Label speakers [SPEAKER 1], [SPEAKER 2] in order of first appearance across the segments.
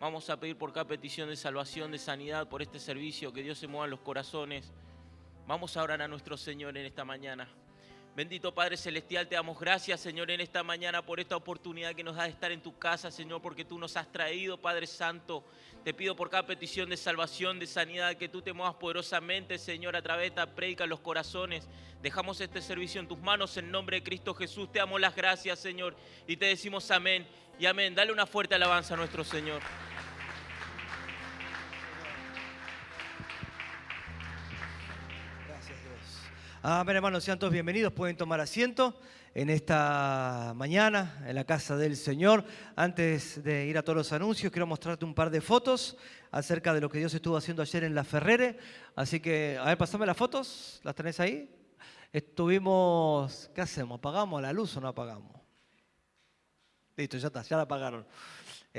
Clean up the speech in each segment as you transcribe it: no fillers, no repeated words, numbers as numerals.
[SPEAKER 1] Vamos a pedir por cada petición de salvación, de sanidad, por este servicio, que Dios se mueva en los corazones. Vamos a orar a nuestro Señor en esta mañana. Bendito Padre Celestial, te damos gracias, Señor, en esta mañana por esta oportunidad que nos da de estar en tu casa, Señor, porque tú nos has traído, Padre Santo. Te pido por cada petición de salvación, de sanidad, que tú te muevas poderosamente, Señor, a través de esta prédica en los corazones. Dejamos este servicio en tus manos en nombre de Cristo Jesús. Te damos las gracias, Señor, y te decimos amén y amén. Dale una fuerte alabanza a nuestro Señor.
[SPEAKER 2] Amén, hermanos, sean todos bienvenidos, pueden tomar asiento en esta mañana en la casa del Señor. Antes de ir a todos los anuncios, quiero mostrarte un par de fotos acerca de lo que Dios estuvo haciendo ayer en La Ferrere. Así que, a ver, pasame las fotos, ¿las tenés ahí? Estuvimos, ¿qué hacemos? ¿Apagamos la luz o no apagamos? Listo, ya está, ya la apagaron.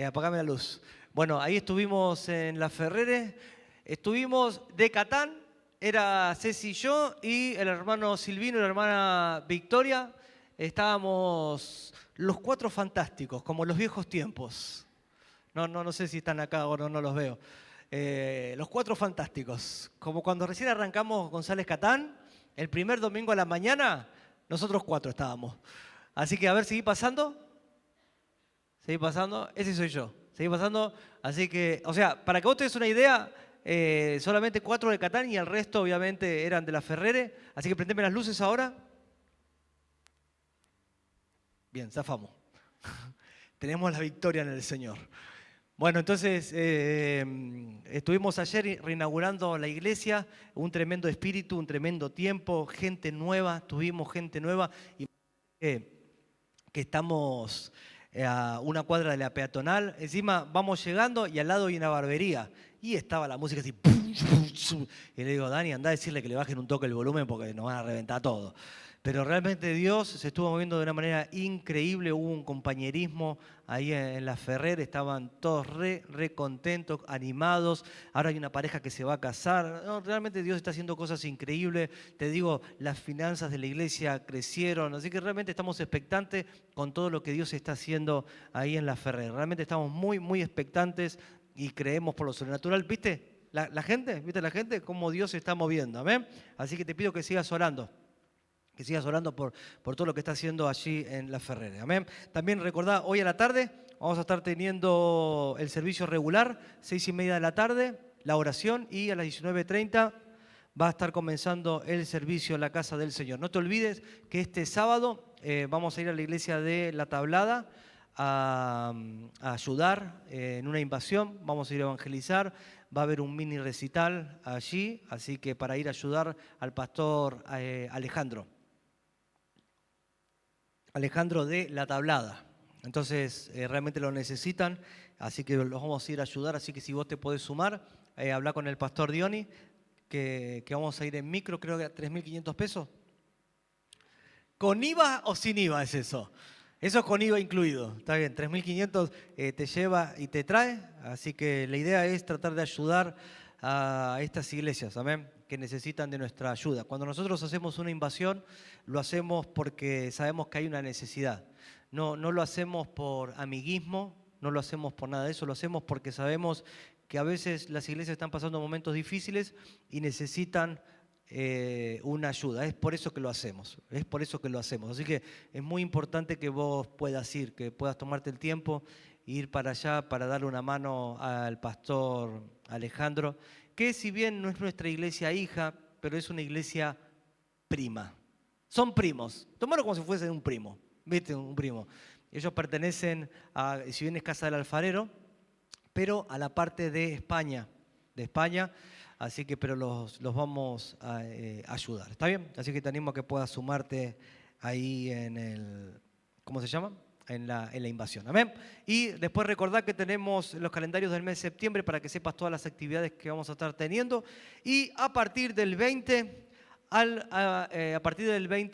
[SPEAKER 2] Apagame la luz. Bueno, ahí estuvimos en La Ferrere, estuvimos de Catán. Era Ceci y yo y el hermano Silvino y la hermana Victoria. Estábamos los cuatro fantásticos, como los viejos tiempos. No sé si están acá o no los veo. Los cuatro fantásticos. Como cuando recién arrancamos González Catán, el primer domingo a la mañana, nosotros cuatro estábamos. Así que a ver, seguí pasando. Seguí pasando. Ese soy yo. Seguí pasando. Así que, o sea, para que vos te des una idea... solamente 4 de Catán y el resto obviamente eran de La Ferrere. Así que prendeme las luces ahora. Bien, zafamos. Tenemos la victoria en el Señor. Bueno, entonces estuvimos ayer reinaugurando la iglesia, un tremendo espíritu, un tremendo tiempo, gente nueva, tuvimos gente nueva y que estamos a una cuadra de la peatonal. Encima vamos llegando y al lado hay una barbería. Y estaba la música así. Y le digo, Dani, andá a decirle que le bajen un toque el volumen porque nos van a reventar todo. Pero realmente Dios se estuvo moviendo de una manera increíble. Hubo un compañerismo ahí en La Ferrere. Estaban todos re contentos, animados. Ahora hay una pareja que se va a casar. No, realmente Dios está haciendo cosas increíbles. Te digo, las finanzas de la iglesia crecieron. Así que realmente estamos expectantes con todo lo que Dios está haciendo ahí en La Ferrere. Realmente estamos muy expectantes. Y creemos por lo sobrenatural. ¿Viste la gente? ¿Viste la gente? Cómo Dios se está moviendo. ¿Amén? Así que te pido que sigas orando. Que sigas orando por todo lo que está haciendo allí en La Ferrere. Amén. También recordá, hoy a la tarde vamos a estar teniendo el servicio regular, 6:30 de la tarde, la oración, y a las 19:30 va a estar comenzando el servicio en la casa del Señor. No te olvides que este sábado vamos a ir a la iglesia de La Tablada a ayudar en una invasión, vamos a ir a evangelizar, va a haber un mini recital allí, así que para ir a ayudar al pastor Alejandro de La Tablada. Entonces realmente lo necesitan, así que los vamos a ir a ayudar, así que si vos te podés sumar, habla con el pastor Dioni, que vamos a ir en micro, creo que a 3.500 pesos. ¿Con IVA o sin IVA es eso? Eso es con IVA incluido, está bien, 3.500 te lleva y te trae, así que la idea es tratar de ayudar a estas iglesias, amén, que necesitan de nuestra ayuda. Cuando nosotros hacemos una invasión, lo hacemos porque sabemos que hay una necesidad. No lo hacemos por amiguismo, no lo hacemos por nada de eso, lo hacemos porque sabemos que a veces las iglesias están pasando momentos difíciles y necesitan una ayuda. Es por eso que lo hacemos, Así que es muy importante que vos puedas ir, que puedas tomarte el tiempo e ir para allá para darle una mano al pastor Alejandro, que si bien no es nuestra iglesia hija, pero es una iglesia prima. Son primos, tomalo como si fuesen un primo, ¿viste? Un primo. Ellos pertenecen a, si bien es Casa del Alfarero, pero a la parte de España, así que pero los vamos a ayudar, ¿está bien? Así que te animo a que puedas sumarte ahí en el, ¿cómo se llama? En la invasión, amén. Y después recordad que tenemos los calendarios del mes de septiembre para que sepas todas las actividades que vamos a estar teniendo. Y a partir del 20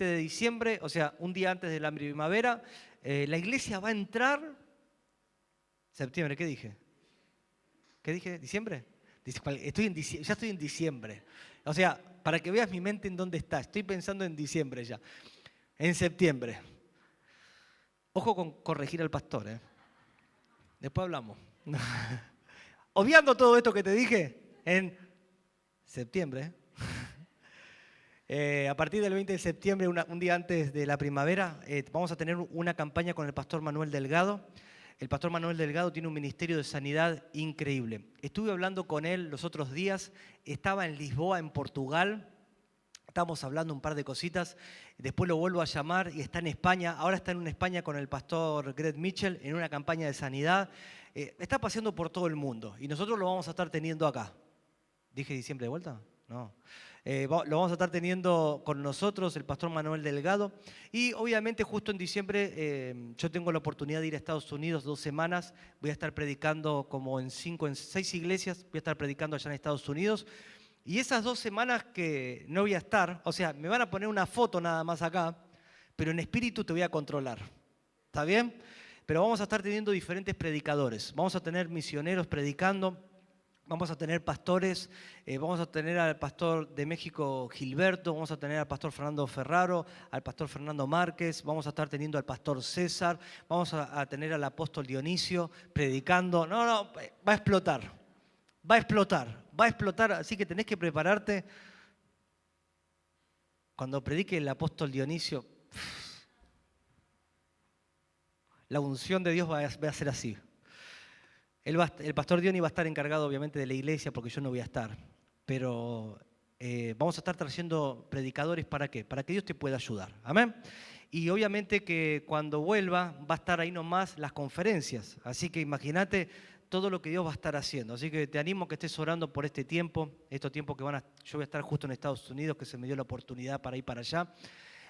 [SPEAKER 2] de diciembre, o sea, un día antes de la primavera, la iglesia va a entrar. Septiembre, ¿qué dije? ¿Qué dije? ¿Diciembre? Ya estoy en diciembre. O sea, para que veas mi mente en dónde está. Estoy pensando en diciembre ya. En septiembre. Ojo con corregir al pastor, ¿eh? Después hablamos. obviando todo esto que te dije, en septiembre. A partir del 20 de septiembre, un día antes de la primavera, vamos a tener una campaña con el pastor Manuel Delgado. El pastor Manuel Delgado tiene un ministerio de sanidad increíble. Estuve hablando con él los otros días, estaba en Lisboa, en Portugal. Estamos hablando un par de cositas, después lo vuelvo a llamar y está en España. Ahora está en España con el pastor Greg Mitchell en una campaña de sanidad. Está paseando por todo el mundo y nosotros lo vamos a estar teniendo acá. ¿Dije diciembre de vuelta? No. Lo vamos a estar teniendo con nosotros, el pastor Manuel Delgado. Y obviamente justo en diciembre yo tengo la oportunidad de ir a Estados Unidos 2 semanas. Voy a estar predicando como en 6 iglesias. Voy a estar predicando allá en Estados Unidos. Y esas 2 semanas que no voy a estar, o sea, me van a poner una foto nada más acá, pero en espíritu te voy a controlar. ¿Está bien? Pero vamos a estar teniendo diferentes predicadores. Vamos a tener misioneros predicando. Vamos a tener pastores, vamos a tener al pastor de México Gilberto, vamos a tener al pastor Fernando Ferraro, al pastor Fernando Márquez, vamos a estar teniendo al pastor César, vamos a tener al apóstol Dionisio predicando. No, va a explotar, va a explotar, va a explotar, así que tenés que prepararte. Cuando predique el apóstol Dionisio, la unción de Dios va a ser así. El pastor Diony va a estar encargado obviamente de la iglesia porque yo no voy a estar, pero vamos a estar trayendo predicadores ¿para qué? Para que Dios te pueda ayudar, amén. Y obviamente que cuando vuelva va a estar ahí nomás las conferencias, así que imagínate todo lo que Dios va a estar haciendo, así que te animo a que estés orando por este tiempo, estos tiempos que yo voy a estar justo en Estados Unidos, que se me dio la oportunidad para ir para allá.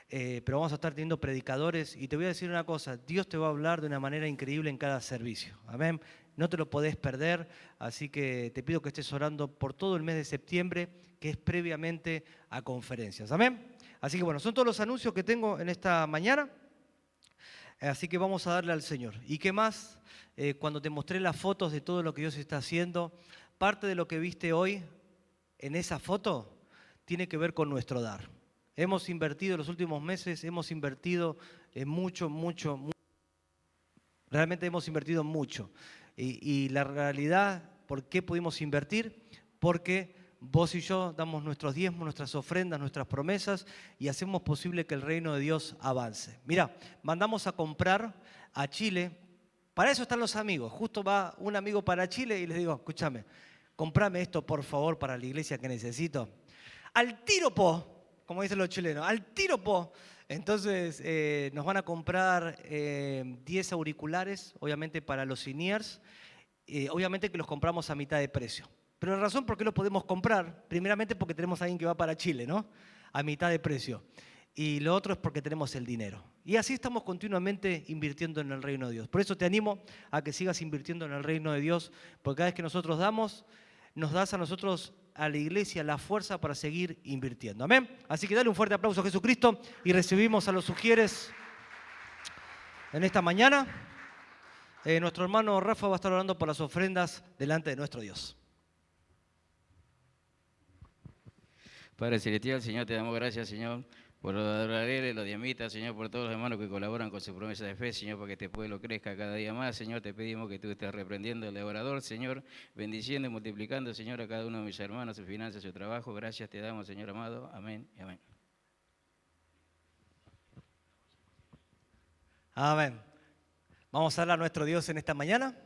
[SPEAKER 2] Pero vamos a estar teniendo predicadores y te voy a decir una cosa, Dios te va a hablar de una manera increíble en cada servicio, amén. No te lo podés perder, así que te pido que estés orando por todo el mes de septiembre, que es previamente a conferencias, amén. Así que bueno, son todos los anuncios que tengo en esta mañana, así que vamos a darle al Señor. ¿Y qué más? Cuando te mostré las fotos de todo lo que Dios está haciendo, parte de lo que viste hoy en esa foto tiene que ver con nuestro dar. Hemos invertido en los últimos meses, hemos invertido mucho. Realmente hemos invertido mucho. Y la realidad, ¿por qué pudimos invertir? Porque vos y yo damos nuestros diezmos, nuestras ofrendas, nuestras promesas y hacemos posible que el reino de Dios avance. Mirá, mandamos a comprar a Chile. Para eso están los amigos. Justo va un amigo para Chile y les digo, escúchame, comprame esto por favor para la iglesia que necesito. Al tiro po. Como dicen los chilenos, al tiro po. Entonces nos van a comprar 10 auriculares, obviamente para los seniors, obviamente que los compramos a mitad de precio. Pero la razón por qué los podemos comprar, primeramente porque tenemos a alguien que va para Chile, ¿no? A mitad de precio. Y lo otro es porque tenemos el dinero. Y así estamos continuamente invirtiendo en el reino de Dios. Por eso te animo a que sigas invirtiendo en el reino de Dios, porque cada vez que nosotros damos, nos das a nosotros, a la iglesia, la fuerza para seguir invirtiendo. Amén. Así que dale un fuerte aplauso a Jesucristo y recibimos a los sugieres en esta mañana. Nuestro hermano Rafa va a estar orando por las ofrendas delante de nuestro Dios.
[SPEAKER 3] Padre Celestial, Señor, te damos gracias, Señor, por los adoradores, los diamitas, Señor, por todos los hermanos que colaboran con su promesa de fe, Señor, para que este pueblo crezca cada día más. Señor, te pedimos que tú estés reprendiendo al devorador, Señor, bendiciendo y multiplicando, Señor, a cada uno de mis hermanos, sus finanzas, su trabajo. Gracias te damos, Señor amado. Amén y amén.
[SPEAKER 2] Amén. Vamos a hablar a nuestro Dios en esta mañana.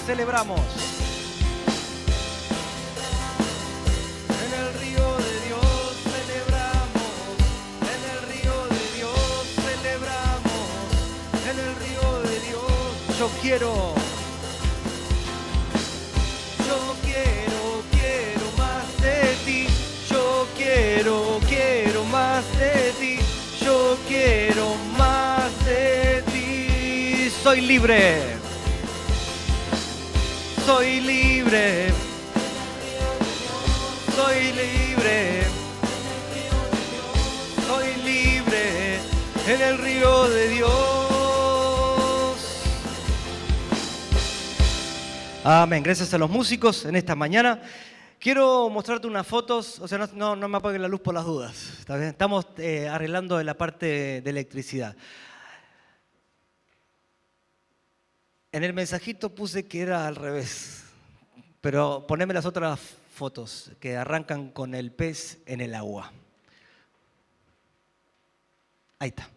[SPEAKER 2] Celebramos. En el río de Dios celebramos, en el río de Dios celebramos, en el río de Dios. Yo quiero más de ti, yo quiero más de ti, yo quiero más de ti, Soy libre. Soy libre. Soy libre. Soy libre en el río de Dios. Amén. Gracias a los músicos en esta mañana. Quiero mostrarte unas fotos, o sea, no me apaguen la luz por las dudas. ¿Está bien? Estamos arreglando la parte de electricidad. En el mensajito puse que era al revés, pero poneme las otras fotos que arrancan con el pez en el agua. Ahí está.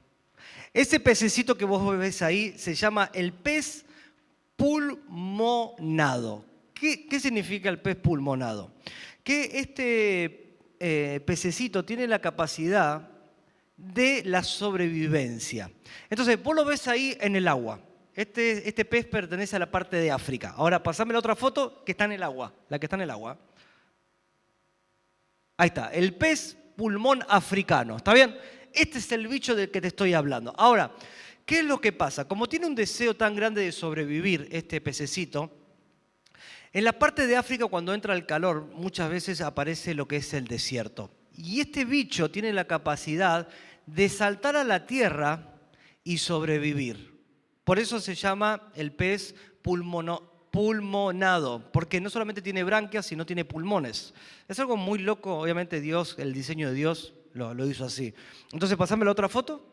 [SPEAKER 2] Ese pececito que vos ves ahí se llama el pez pulmonado. ¿Qué significa el pez pulmonado? Que este pececito tiene la capacidad de la sobrevivencia. Entonces, vos lo ves ahí en el agua. Este pez pertenece a la parte de África. Ahora, pasame la otra foto que está en el agua, la que está en el agua. Ahí está, el pez pulmón africano. ¿Está bien? Este es el bicho del que te estoy hablando. Ahora, ¿qué es lo que pasa? Como tiene un deseo tan grande de sobrevivir este pececito, en la parte de África, cuando entra el calor, muchas veces aparece lo que es el desierto. Y este bicho tiene la capacidad de saltar a la tierra y sobrevivir. Por eso se llama el pez pulmonado, porque no solamente tiene branquias, sino tiene pulmones. Es algo muy loco, obviamente Dios, el diseño de Dios lo hizo así. Entonces, pasame la otra foto.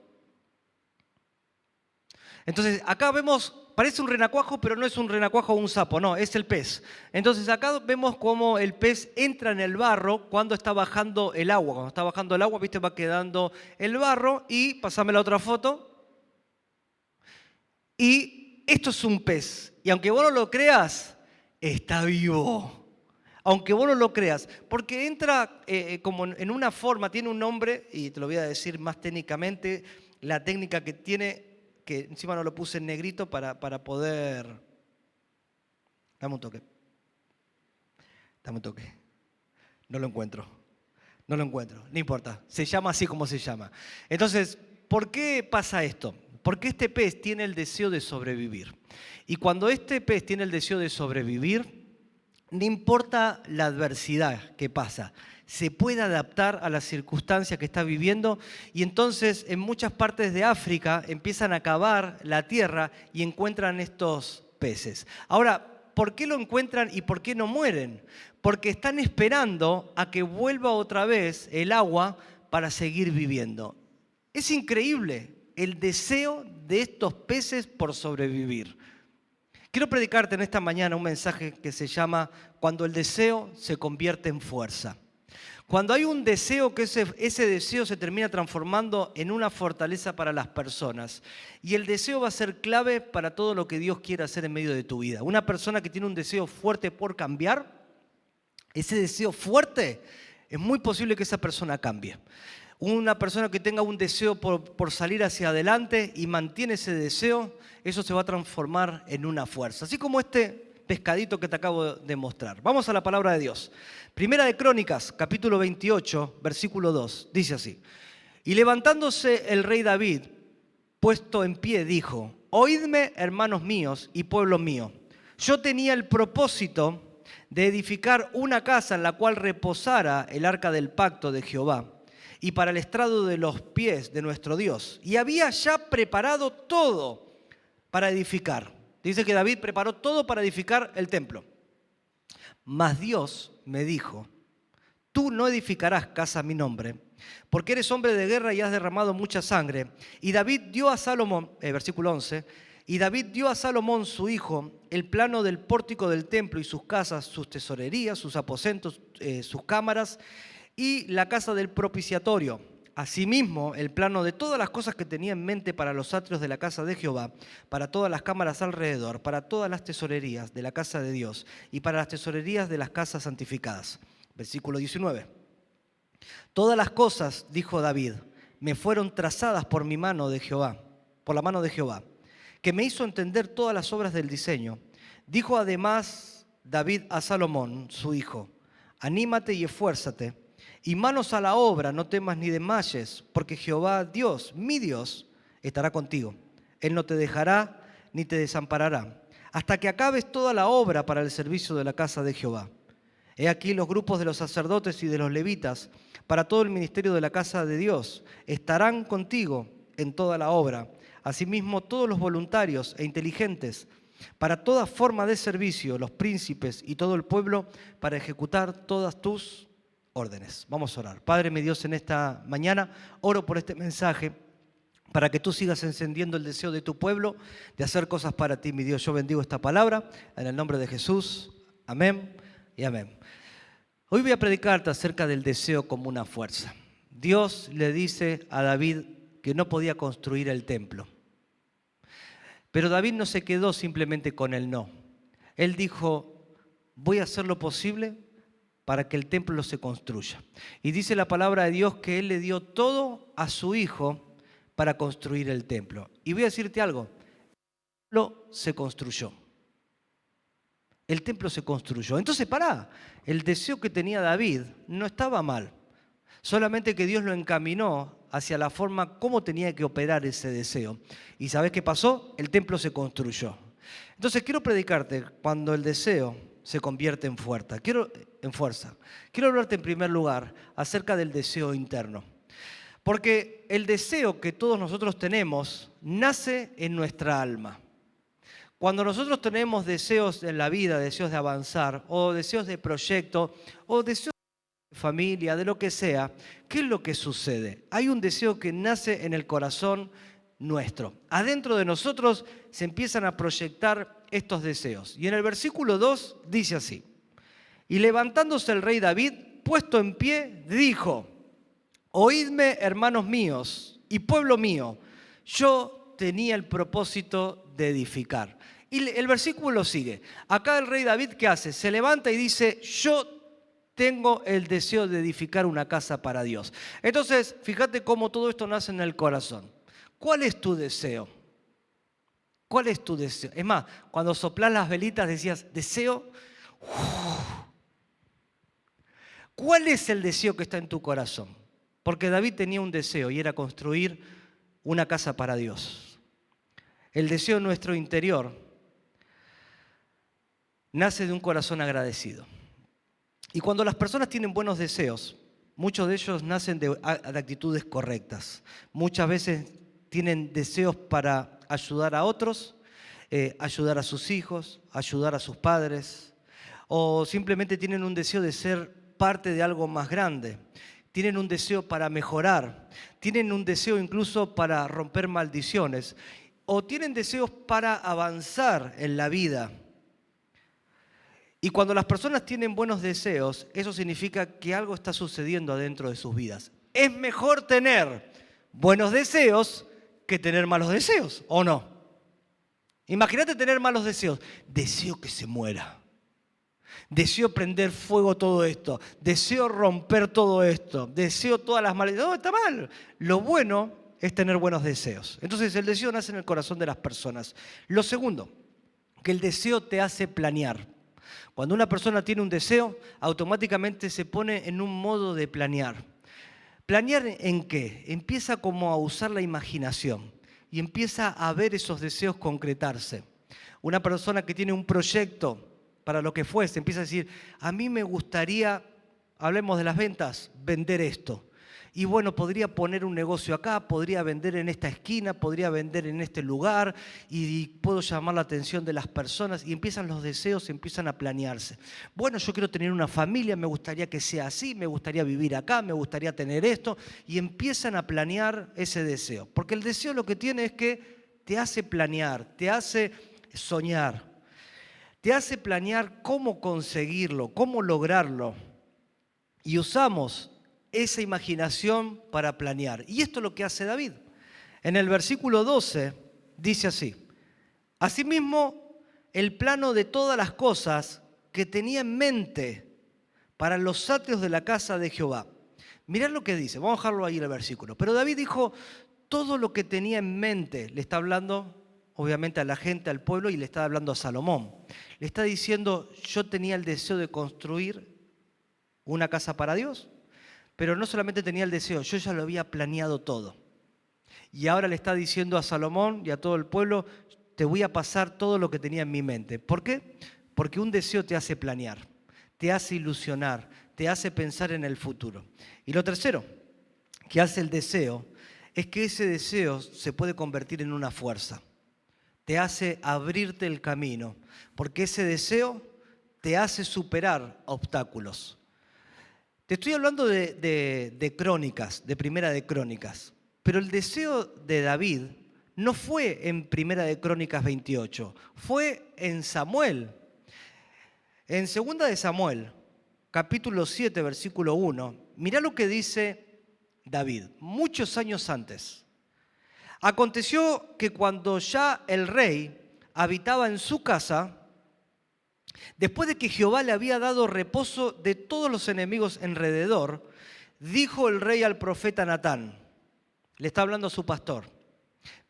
[SPEAKER 2] Entonces, acá vemos, parece un renacuajo, pero no es un renacuajo o un sapo, no, es el pez. Entonces, acá vemos cómo el pez entra en el barro cuando está bajando el agua. Cuando está bajando el agua, viste, va quedando el barro. Y, pasame la otra foto. Y esto es un pez. Y aunque vos no lo creas, está vivo. Aunque vos no lo creas. Porque entra como en una forma, tiene un nombre, y te lo voy a decir más técnicamente, la técnica que tiene, que encima no lo puse en negrito para poder... Dame un toque. Dame un toque. No lo encuentro. No lo encuentro. No importa. Se llama así como se llama. Entonces, ¿por qué pasa esto? Porque este pez tiene el deseo de sobrevivir. Y cuando este pez tiene el deseo de sobrevivir, no importa la adversidad que pasa, se puede adaptar a las circunstancias que está viviendo y entonces en muchas partes de África empiezan a cavar la tierra y encuentran estos peces. Ahora, ¿por qué lo encuentran y por qué no mueren? Porque están esperando a que vuelva otra vez el agua para seguir viviendo. Es increíble el deseo de estos peces por sobrevivir. Quiero predicarte en esta mañana un mensaje que se llama Cuando el deseo se convierte en fuerza. Cuando hay un deseo, que ese deseo se termina transformando en una fortaleza para las personas. Y el deseo va a ser clave para todo lo que Dios quiere hacer en medio de tu vida. Una persona que tiene un deseo fuerte por cambiar, ese deseo fuerte, es muy posible que esa persona cambie. Una persona que tenga un deseo por salir hacia adelante y mantiene ese deseo, eso se va a transformar en una fuerza. Así como este pescadito que te acabo de mostrar. Vamos a la palabra de Dios. Primera de Crónicas, capítulo 28, versículo 2. Dice así. Y levantándose el rey David, puesto en pie, dijo: Oídme, hermanos míos y pueblo mío. Yo tenía el propósito de edificar una casa en la cual reposara el arca del pacto de Jehová y para el estrado de los pies de nuestro Dios. Y había ya preparado todo para edificar. Dice que David preparó todo para edificar el templo. Mas Dios me dijo: tú no edificarás casa a mi nombre, porque eres hombre de guerra y has derramado mucha sangre. Y David dio a Salomón, versículo 11, y David dio a Salomón su hijo el plano del pórtico del templo y sus casas, sus tesorerías, sus aposentos, sus cámaras y la casa del propiciatorio. Asimismo, el plano de todas las cosas que tenía en mente para los atrios de la casa de Jehová, para todas las cámaras alrededor, para todas las tesorerías de la casa de Dios y para las tesorerías de las casas santificadas. Versículo 19. Todas las cosas, dijo David, me fueron trazadas por mi mano de Jehová, por la mano de Jehová, que me hizo entender todas las obras del diseño. Dijo además David a Salomón, su hijo: anímate y esfuérzate, y manos a la obra, no temas ni desmayes, porque Jehová Dios, mi Dios, estará contigo. Él no te dejará ni te desamparará, hasta que acabes toda la obra para el servicio de la casa de Jehová. He aquí los grupos de los sacerdotes y de los levitas, para todo el ministerio de la casa de Dios, estarán contigo en toda la obra. Asimismo, todos los voluntarios e inteligentes, para toda forma de servicio, los príncipes y todo el pueblo, para ejecutar todas tus órdenes. Vamos a orar. Padre, mi Dios, en esta mañana oro por este mensaje, para que tú sigas encendiendo el deseo de tu pueblo de hacer cosas para ti, mi Dios. Yo bendigo esta palabra en el nombre de Jesús. Amén y amén. Hoy voy a predicarte acerca del deseo como una fuerza. Dios le dice a David que no podía construir el templo. Pero David no se quedó simplemente con el no. Él dijo, voy a hacer lo posible para que el templo se construya. Y dice la palabra de Dios que Él le dio todo a su hijo para construir el templo. Y voy a decirte algo, el templo se construyó. El templo se construyó. Entonces, el deseo que tenía David no estaba mal. Solamente que Dios lo encaminó hacia la forma como tenía que operar ese deseo. ¿Y sabes qué pasó? El templo se construyó. Entonces, quiero predicarte cuando el deseo se convierte en fuerza. Quiero hablarte en primer lugar acerca del deseo interno. Porque el deseo que todos nosotros tenemos nace en nuestra alma. Cuando nosotros tenemos deseos en la vida, deseos de avanzar, o deseos de proyecto, o deseos de familia, de lo que sea, ¿qué es lo que sucede? Hay un deseo que nace en el corazón nuestro. Adentro de nosotros se empiezan a proyectar estos deseos. Y en el versículo 2 dice así: y levantándose el rey David, puesto en pie, dijo: oídme, hermanos míos y pueblo mío, yo tenía el propósito de edificar. Y el versículo sigue. Acá el rey David, ¿qué hace? Se levanta y dice, yo tengo el deseo de edificar una casa para Dios. Entonces, fíjate cómo todo esto nace en el corazón. ¿Cuál es tu deseo? ¿Cuál es tu deseo? Es más, cuando soplás las velitas decías, deseo. ¿Cuál es el deseo que está en tu corazón? Porque David tenía un deseo y era construir una casa para Dios. El deseo en nuestro interior nace de un corazón agradecido. Y cuando las personas tienen buenos deseos, muchos de ellos nacen de actitudes correctas. Muchas veces tienen deseos para ayudar a otros, ayudar a sus hijos, ayudar a sus padres, o simplemente tienen un deseo de ser parte de algo más grande. Tienen un deseo para mejorar, tienen un deseo incluso para romper maldiciones, o tienen deseos para avanzar en la vida. Y cuando las personas tienen buenos deseos, eso significa que algo está sucediendo adentro de sus vidas. Es mejor tener buenos deseos que tener malos deseos, ¿o no? Imagínate tener malos deseos. Deseo que se muera. Deseo prender fuego todo esto. Deseo romper todo esto. Deseo todas las maldiciones. No, está mal. Lo bueno es tener buenos deseos. Entonces el deseo nace en el corazón de las personas. Lo segundo, que el deseo te hace planear. Cuando una persona tiene un deseo, automáticamente se pone en un modo de planear. ¿Planear en qué? Empieza como a usar la imaginación y empieza a ver esos deseos concretarse. Una persona que tiene un proyecto para lo que fuese, empieza a decir, a mí me gustaría, hablemos de las ventas, vender esto. Y bueno, podría poner un negocio acá, podría vender en esta esquina, podría vender en este lugar y puedo llamar la atención de las personas y empiezan los deseos, empiezan a planearse. Bueno, yo quiero tener una familia, me gustaría que sea así, me gustaría vivir acá, me gustaría tener esto y empiezan a planear ese deseo. Porque el deseo lo que tiene es que te hace planear, te hace soñar, te hace planear cómo conseguirlo, cómo lograrlo. Y usamos esa imaginación para planear. Y esto es lo que hace David. En el versículo 12 dice así: asimismo, el plano de todas las cosas que tenía en mente para los atrios de la casa de Jehová. Mirad lo que dice, vamos a dejarlo ahí en el versículo. Pero David dijo, todo lo que tenía en mente, le está hablando obviamente a la gente, al pueblo, y le está hablando a Salomón. Le está diciendo, yo tenía el deseo de construir una casa para Dios. Pero no solamente tenía el deseo, yo ya lo había planeado todo. Y ahora le está diciendo a Salomón y a todo el pueblo, te voy a pasar todo lo que tenía en mi mente. ¿Por qué? Porque un deseo te hace planear, te hace ilusionar, te hace pensar en el futuro. Y lo tercero que hace el deseo es que ese deseo se puede convertir en una fuerza. Te hace abrirte el camino, porque ese deseo te hace superar obstáculos. Te estoy hablando de Crónicas, de Primera de Crónicas, pero el deseo de David no fue en Primera de Crónicas 28, fue en Samuel. En Segunda de Samuel, capítulo 7, versículo 1, mirá lo que dice David, muchos años antes. Aconteció que cuando ya el rey habitaba en su casa, después de que Jehová le había dado reposo de todos los enemigos alrededor, dijo el rey al profeta Natán, le está hablando a su pastor,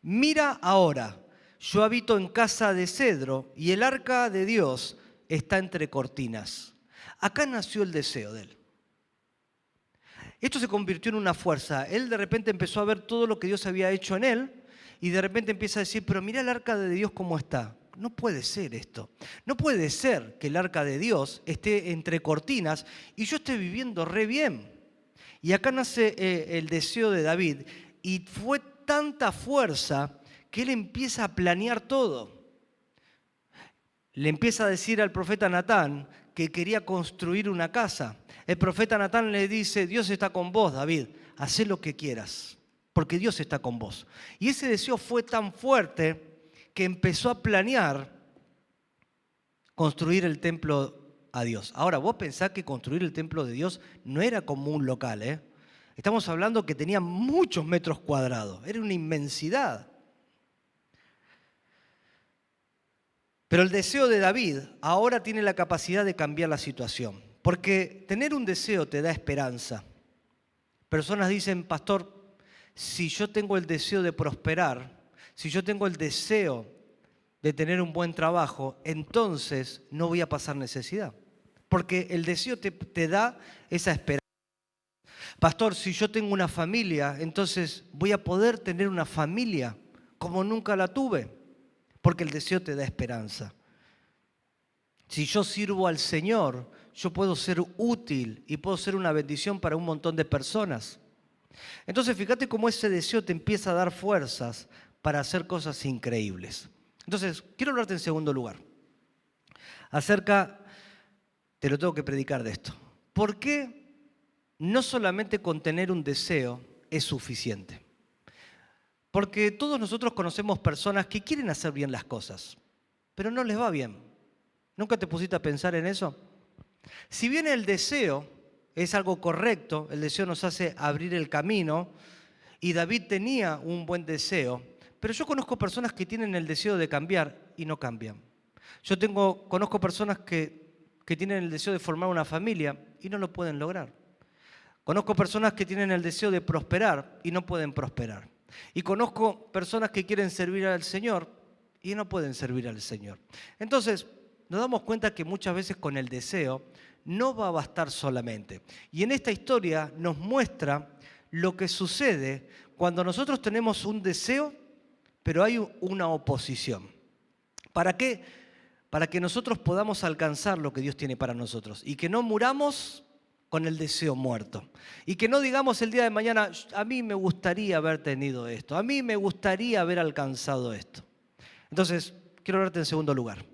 [SPEAKER 2] mira ahora, yo habito en casa de cedro y el arca de Dios está entre cortinas. Acá nació el deseo de él. Esto se convirtió en una fuerza. Él de repente empezó a ver todo lo que Dios había hecho en él y de repente empieza a decir, pero mira el arca de Dios cómo está. No puede ser esto. No puede ser que el arca de Dios esté entre cortinas y yo esté viviendo re bien. Y acá nace el deseo de David y fue tanta fuerza que él empieza a planear todo. Le empieza a decir al profeta Natán que quería construir una casa. El profeta Natán le dice, Dios está con vos, David, haz lo que quieras, porque Dios está con vos. Y ese deseo fue tan fuerte que empezó a planear construir el templo a Dios. Ahora, vos pensás que construir el templo de Dios no era como un local, ¿eh? Estamos hablando que tenía muchos metros cuadrados, era una inmensidad. Pero el deseo de David ahora tiene la capacidad de cambiar la situación. Porque tener un deseo te da esperanza. Personas dicen, pastor, si yo tengo el deseo de prosperar, si yo tengo el deseo de tener un buen trabajo, entonces no voy a pasar necesidad. Porque el deseo te da esa esperanza. Pastor, si yo tengo una familia, entonces voy a poder tener una familia como nunca la tuve. Porque el deseo te da esperanza. Si yo sirvo al Señor, yo puedo ser útil y puedo ser una bendición para un montón de personas. Entonces, fíjate cómo ese deseo te empieza a dar fuerzas para hacer cosas increíbles. Entonces, quiero hablarte en segundo lugar. Te lo tengo que predicar de esto. ¿Por qué no solamente con tener un deseo es suficiente? Porque todos nosotros conocemos personas que quieren hacer bien las cosas, pero no les va bien. ¿Nunca te pusiste a pensar en eso? Si bien el deseo es algo correcto, el deseo nos hace abrir el camino, y David tenía un buen deseo, pero yo conozco personas que tienen el deseo de cambiar y no cambian. Conozco personas que tienen el deseo de formar una familia y no lo pueden lograr. Conozco personas que tienen el deseo de prosperar y no pueden prosperar. Y conozco personas que quieren servir al Señor y no pueden servir al Señor. Entonces, nos damos cuenta que muchas veces con el deseo no va a bastar solamente. Y en esta historia nos muestra lo que sucede cuando nosotros tenemos un deseo, pero hay una oposición. ¿Para qué? Para que nosotros podamos alcanzar lo que Dios tiene para nosotros y que no muramos con el deseo muerto. Y que no digamos el día de mañana, a mí me gustaría haber tenido esto, a mí me gustaría haber alcanzado esto. Entonces, quiero hablarte en segundo lugar.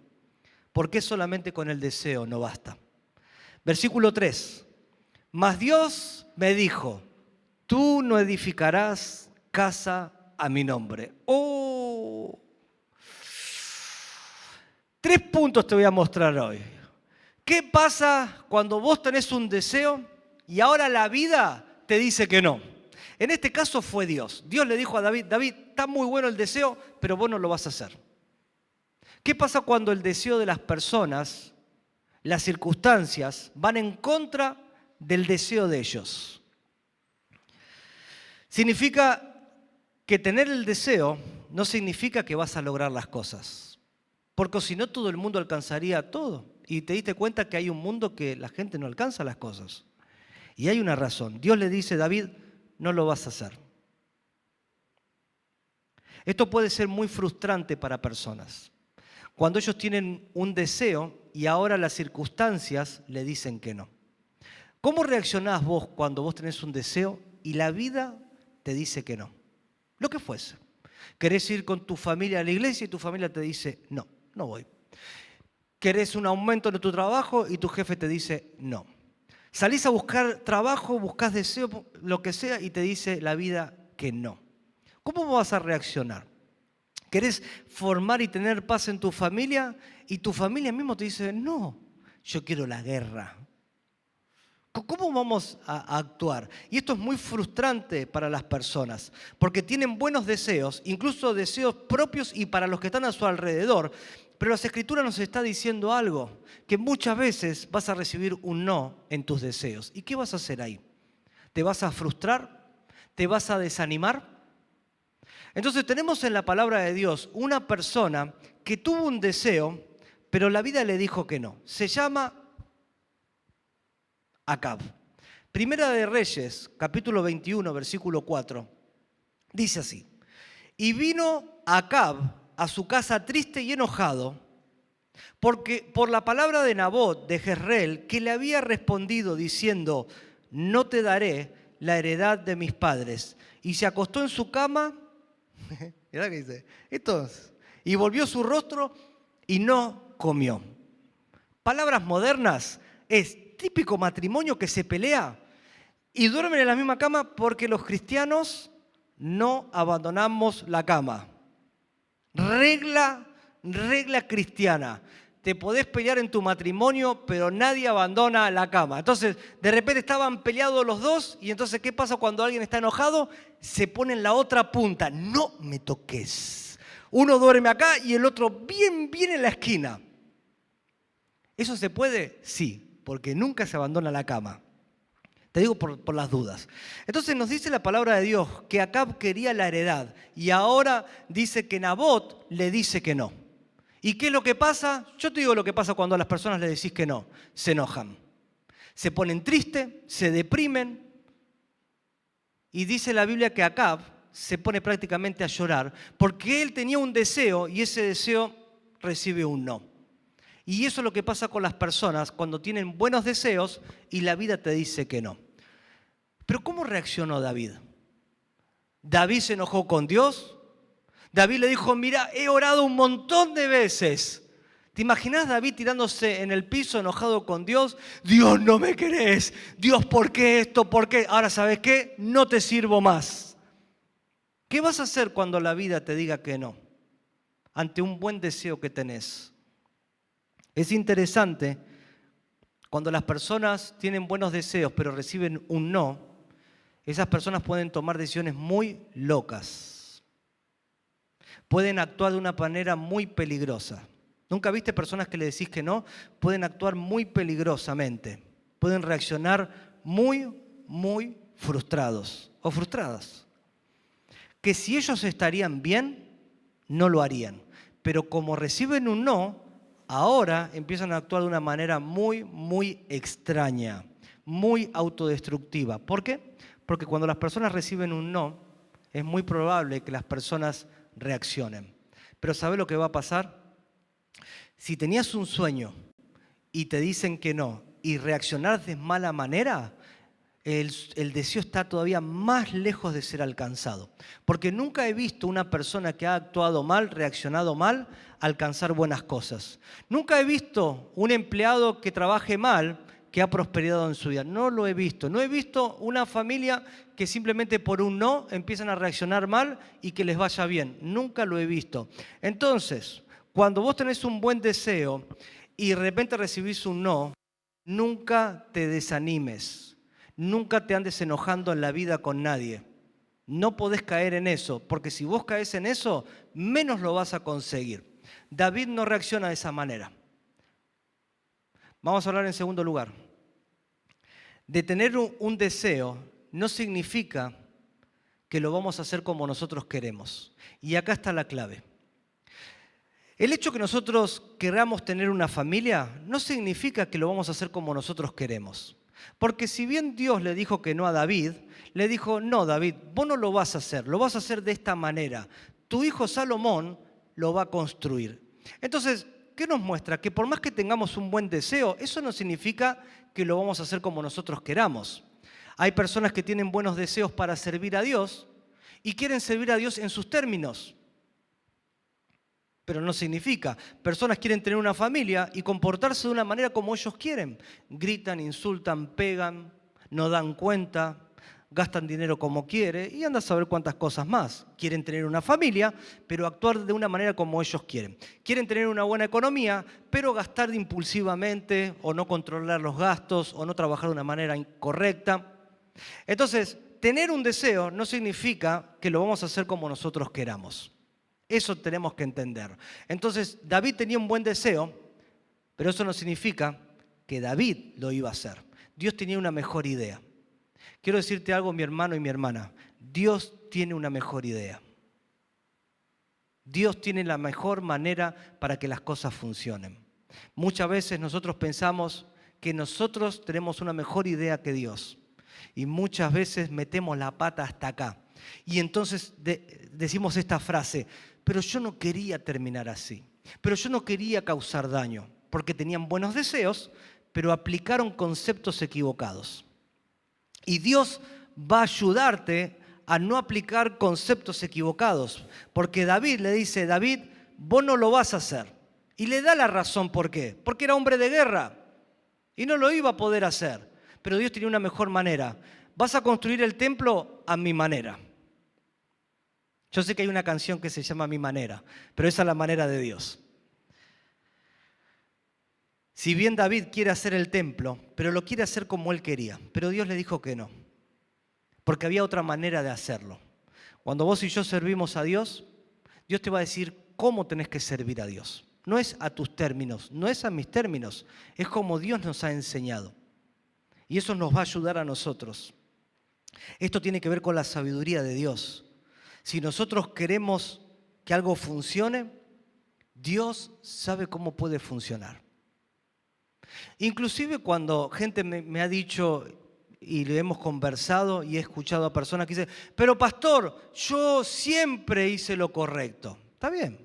[SPEAKER 2] ¿Por qué solamente con el deseo no basta? Versículo 3. Mas Dios me dijo, tú no edificarás casa a mi nombre. ¡Oh! 3 puntos te voy a mostrar hoy. ¿Qué pasa cuando vos tenés un deseo y ahora la vida te dice que no? En este caso fue Dios. Dios le dijo a David, David, está muy bueno el deseo, pero vos no lo vas a hacer. ¿Qué pasa cuando el deseo de las personas, las circunstancias, van en contra del deseo de ellos? Significa que tener el deseo no significa que vas a lograr las cosas. Porque si no, todo el mundo alcanzaría todo. Y te diste cuenta que hay un mundo que la gente no alcanza las cosas. Y hay una razón. Dios le dice, David, no lo vas a hacer. Esto puede ser muy frustrante para personas. Cuando ellos tienen un deseo y ahora las circunstancias le dicen que no. ¿Cómo reaccionás vos cuando vos tenés un deseo y la vida te dice que no? Lo que fuese. Querés ir con tu familia a la iglesia y tu familia te dice, no, no voy. Querés un aumento en tu trabajo y tu jefe te dice, no. Salís a buscar trabajo, buscás deseo, lo que sea, y te dice la vida que no. ¿Cómo vas a reaccionar? ¿Querés formar y tener paz en tu familia? Y tu familia mismo te dice, no, yo quiero la guerra. ¿Cómo vamos a actuar? Y esto es muy frustrante para las personas, porque tienen buenos deseos, incluso deseos propios y para los que están a su alrededor. Pero las Escrituras nos está diciendo algo, que muchas veces vas a recibir un no en tus deseos. ¿Y qué vas a hacer ahí? ¿Te vas a frustrar? ¿Te vas a desanimar? Entonces tenemos en la palabra de Dios una persona que tuvo un deseo, pero la vida le dijo que no. Se llama Acab. Primera de Reyes, capítulo 21, versículo 4. Dice así: y vino Acab a su casa triste y enojado, porque por la palabra de Nabot de Jezreel, que le había respondido diciendo, no te daré la heredad de mis padres. Y se acostó en su cama, mirá que dice, y volvió su rostro y no comió. Palabras modernas, es típico matrimonio que se pelea y duermen en la misma cama porque los cristianos no abandonamos la cama. Regla cristiana. Te podés pelear en tu matrimonio, pero nadie abandona la cama. Entonces, de repente estaban peleados los dos y entonces, ¿qué pasa cuando alguien está enojado? Se pone en la otra punta. No me toques. Uno duerme acá y el otro bien en la esquina. ¿Eso se puede? Sí, porque nunca se abandona la cama. Te digo por las dudas. Entonces nos dice la palabra de Dios que Acab quería la heredad y ahora dice que Nabot le dice que no. ¿Y qué es lo que pasa? Yo te digo lo que pasa cuando a las personas le decís que no. Se enojan, se ponen tristes, se deprimen y dice la Biblia que Acab se pone prácticamente a llorar porque él tenía un deseo y ese deseo recibe un no. Y eso es lo que pasa con las personas cuando tienen buenos deseos y la vida te dice que no. Pero ¿cómo reaccionó David? David se enojó con Dios. David le dijo, mira, he orado un montón de veces. ¿Te imaginas David tirándose en el piso enojado con Dios? Dios, no me querés. Dios, ¿por qué esto? ¿Por qué? Ahora, ¿sabes qué? No te sirvo más. ¿Qué vas a hacer cuando la vida te diga que no? Ante un buen deseo que tenés. Es interesante, cuando las personas tienen buenos deseos pero reciben un no, esas personas pueden tomar decisiones muy locas. Pueden actuar de una manera muy peligrosa. ¿Nunca viste personas que le decís que no? Pueden actuar muy peligrosamente. Pueden reaccionar muy frustrados o frustradas. Que si ellos estarían bien, no lo harían. Pero como reciben un no, ahora empiezan a actuar de una manera muy extraña, muy autodestructiva. ¿Por qué? Porque cuando las personas reciben un no, es muy probable que las personas reaccionen. Pero ¿sabes lo que va a pasar? Si tenías un sueño y te dicen que no y reaccionar de mala manera, el deseo está todavía más lejos de ser alcanzado. Porque nunca he visto una persona que ha actuado mal, reaccionado mal, alcanzar buenas cosas. Nunca he visto un empleado que trabaje mal, que ha prosperado en su vida. No lo he visto. No he visto una familia que simplemente por un no empiezan a reaccionar mal y que les vaya bien. Nunca lo he visto. Entonces, cuando vos tenés un buen deseo y de repente recibís un no, nunca te desanimes. Nunca te andes enojando en la vida con nadie. No podés caer en eso, porque si vos caes en eso, menos lo vas a conseguir. David no reacciona de esa manera. Vamos a hablar en segundo lugar. De tener un deseo no significa que lo vamos a hacer como nosotros queremos. Y acá está la clave. El hecho que nosotros queramos tener una familia no significa que lo vamos a hacer como nosotros queremos. Porque si bien Dios le dijo que no a David, le dijo, no David, vos no lo vas a hacer, lo vas a hacer de esta manera. Tu hijo Salomón lo va a construir. Entonces, ¿qué nos muestra? Que por más que tengamos un buen deseo, eso no significa que lo vamos a hacer como nosotros queramos. Hay personas que tienen buenos deseos para servir a Dios y quieren servir a Dios en sus términos. Pero no significa. Personas quieren tener una familia y comportarse de una manera como ellos quieren. Gritan, insultan, pegan, no dan cuenta, gastan dinero como quiere y anda a saber cuántas cosas más. Quieren tener una familia, pero actuar de una manera como ellos quieren. Quieren tener una buena economía, pero gastar impulsivamente o no controlar los gastos o no trabajar de una manera incorrecta. Entonces, tener un deseo no significa que lo vamos a hacer como nosotros queramos. Eso tenemos que entender. Entonces, David tenía un buen deseo, pero eso no significa que David lo iba a hacer. Dios tenía una mejor idea. Quiero decirte algo, mi hermano y mi hermana. Dios tiene una mejor idea. Dios tiene la mejor manera para que las cosas funcionen. Muchas veces nosotros pensamos que nosotros tenemos una mejor idea que Dios. Y muchas veces metemos la pata hasta acá. Y entonces decimos esta frase, pero yo no quería terminar así. Pero yo no quería causar daño. Porque tenían buenos deseos, pero aplicaron conceptos equivocados. Y Dios va a ayudarte a no aplicar conceptos equivocados. Porque David le dice, David, vos no lo vas a hacer. Y le da la razón por qué. Porque era hombre de guerra y no lo iba a poder hacer. Pero Dios tenía una mejor manera. Vas a construir el templo a mi manera. Yo sé que hay una canción que se llama A mi manera, pero esa es la manera de Dios. Si bien David quiere hacer el templo, pero lo quiere hacer como él quería, pero Dios le dijo que no, porque había otra manera de hacerlo. Cuando vos y yo servimos a Dios, Dios te va a decir cómo tenés que servir a Dios. No es a tus términos, no es a mis términos, es como Dios nos ha enseñado. Y eso nos va a ayudar a nosotros. Esto tiene que ver con la sabiduría de Dios. Si nosotros queremos que algo funcione, Dios sabe cómo puede funcionar. Inclusive cuando gente me ha dicho y le hemos conversado y he escuchado a personas que dicen, pero pastor, yo siempre hice lo correcto. Está bien.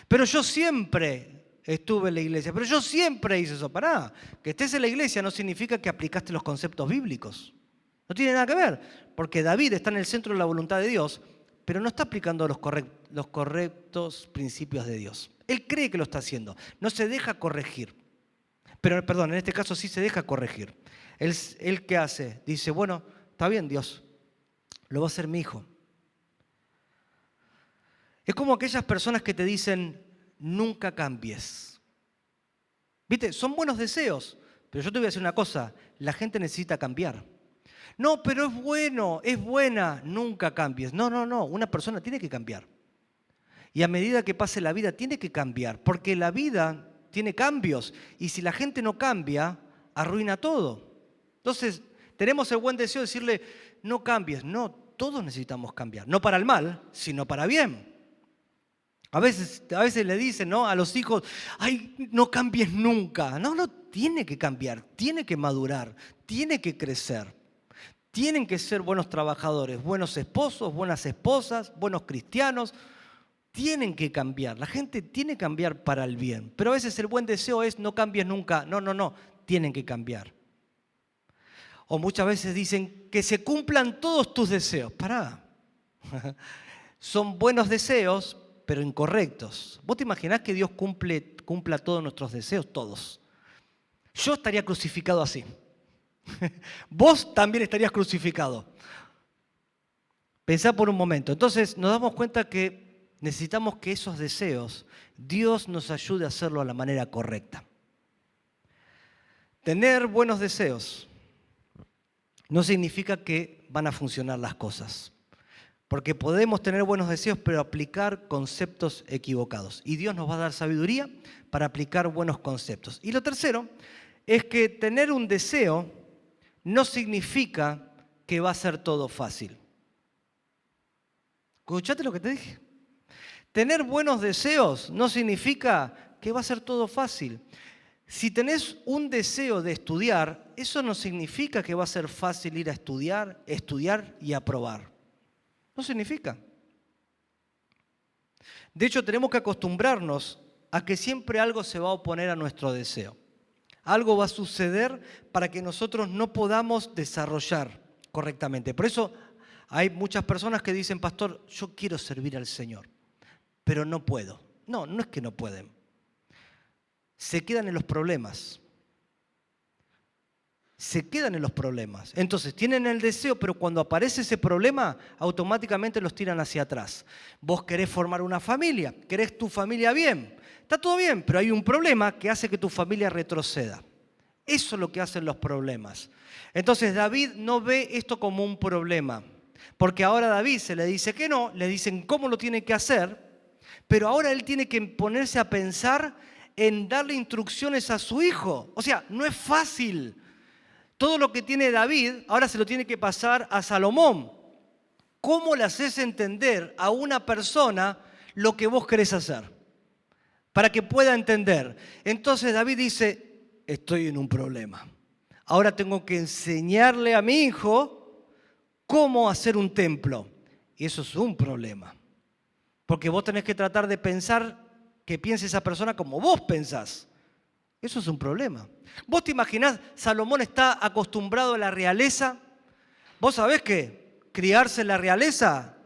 [SPEAKER 2] Pero yo siempre estuve en la iglesia, pero yo siempre hice eso. Pará, que estés en la iglesia no significa que aplicaste los conceptos bíblicos. No tiene nada que ver, porque David está en el centro de la voluntad de Dios, pero no está aplicando los correctos principios de Dios. Él cree que lo está haciendo, no se deja corregir. Pero, perdón, en este caso sí se deja corregir. Él ¿qué hace? Dice, bueno, está bien Dios, lo va a hacer mi hijo. Es como aquellas personas que te dicen, nunca cambies. ¿Viste? Son buenos deseos, pero yo te voy a decir una cosa, la gente necesita cambiar. No, pero es bueno, es buena, nunca cambies. No, una persona tiene que cambiar. Y a medida que pase la vida tiene que cambiar, porque la vida tiene cambios y si la gente no cambia, arruina todo. Entonces, tenemos el buen deseo de decirle, no cambies. No, todos necesitamos cambiar, no para el mal, sino para bien. A veces le dicen, ¿no?, a los hijos, ay, no cambies nunca. No, tiene que cambiar, tiene que madurar, tiene que crecer. Tienen que ser buenos trabajadores, buenos esposos, buenas esposas, buenos cristianos. Tienen que cambiar. La gente tiene que cambiar para el bien. Pero a veces el buen deseo es no cambies nunca. No. Tienen que cambiar. O muchas veces dicen que se cumplan todos tus deseos. Pará. Son buenos deseos, pero incorrectos. ¿Vos te imaginás que Dios cumpla todos nuestros deseos? Todos. Yo estaría crucificado así. Vos también estarías crucificado. Pensá por un momento. Entonces nos damos cuenta que necesitamos que esos deseos, Dios nos ayude a hacerlo a la manera correcta. Tener buenos deseos no significa que van a funcionar las cosas. Porque podemos tener buenos deseos, pero aplicar conceptos equivocados. Y Dios nos va a dar sabiduría para aplicar buenos conceptos. Y lo tercero es que tener un deseo no significa que va a ser todo fácil. ¿Escuchaste lo que te dije? Tener buenos deseos no significa que va a ser todo fácil. Si tenés un deseo de estudiar, eso no significa que va a ser fácil ir a estudiar y aprobar. No significa. De hecho, tenemos que acostumbrarnos a que siempre algo se va a oponer a nuestro deseo. Algo va a suceder para que nosotros no podamos desarrollar correctamente. Por eso hay muchas personas que dicen, pastor, yo quiero servir al Señor, pero no puedo. No, no es que no pueden. Se quedan en los problemas. Se quedan en los problemas. Entonces, tienen el deseo, pero cuando aparece ese problema, automáticamente los tiran hacia atrás. Vos querés formar una familia, querés tu familia bien. Está todo bien, pero hay un problema que hace que tu familia retroceda. Eso es lo que hacen los problemas. Entonces, David no ve esto como un problema, porque ahora a David se le dice que no, le dicen cómo lo tiene que hacer, pero ahora él tiene que ponerse a pensar en darle instrucciones a su hijo. O sea, no es fácil. Todo lo que tiene David, ahora se lo tiene que pasar a Salomón. ¿Cómo le haces entender a una persona lo que vos querés hacer? Para que pueda entender. Entonces David dice, estoy en un problema. Ahora tengo que enseñarle a mi hijo cómo hacer un templo. Y eso es un problema. Porque vos tenés que tratar de pensar que piense esa persona como vos pensás. Eso es un problema. ¿Vos te imaginás, Salomón está acostumbrado a la realeza? ¿Vos sabés que criarse en la realeza,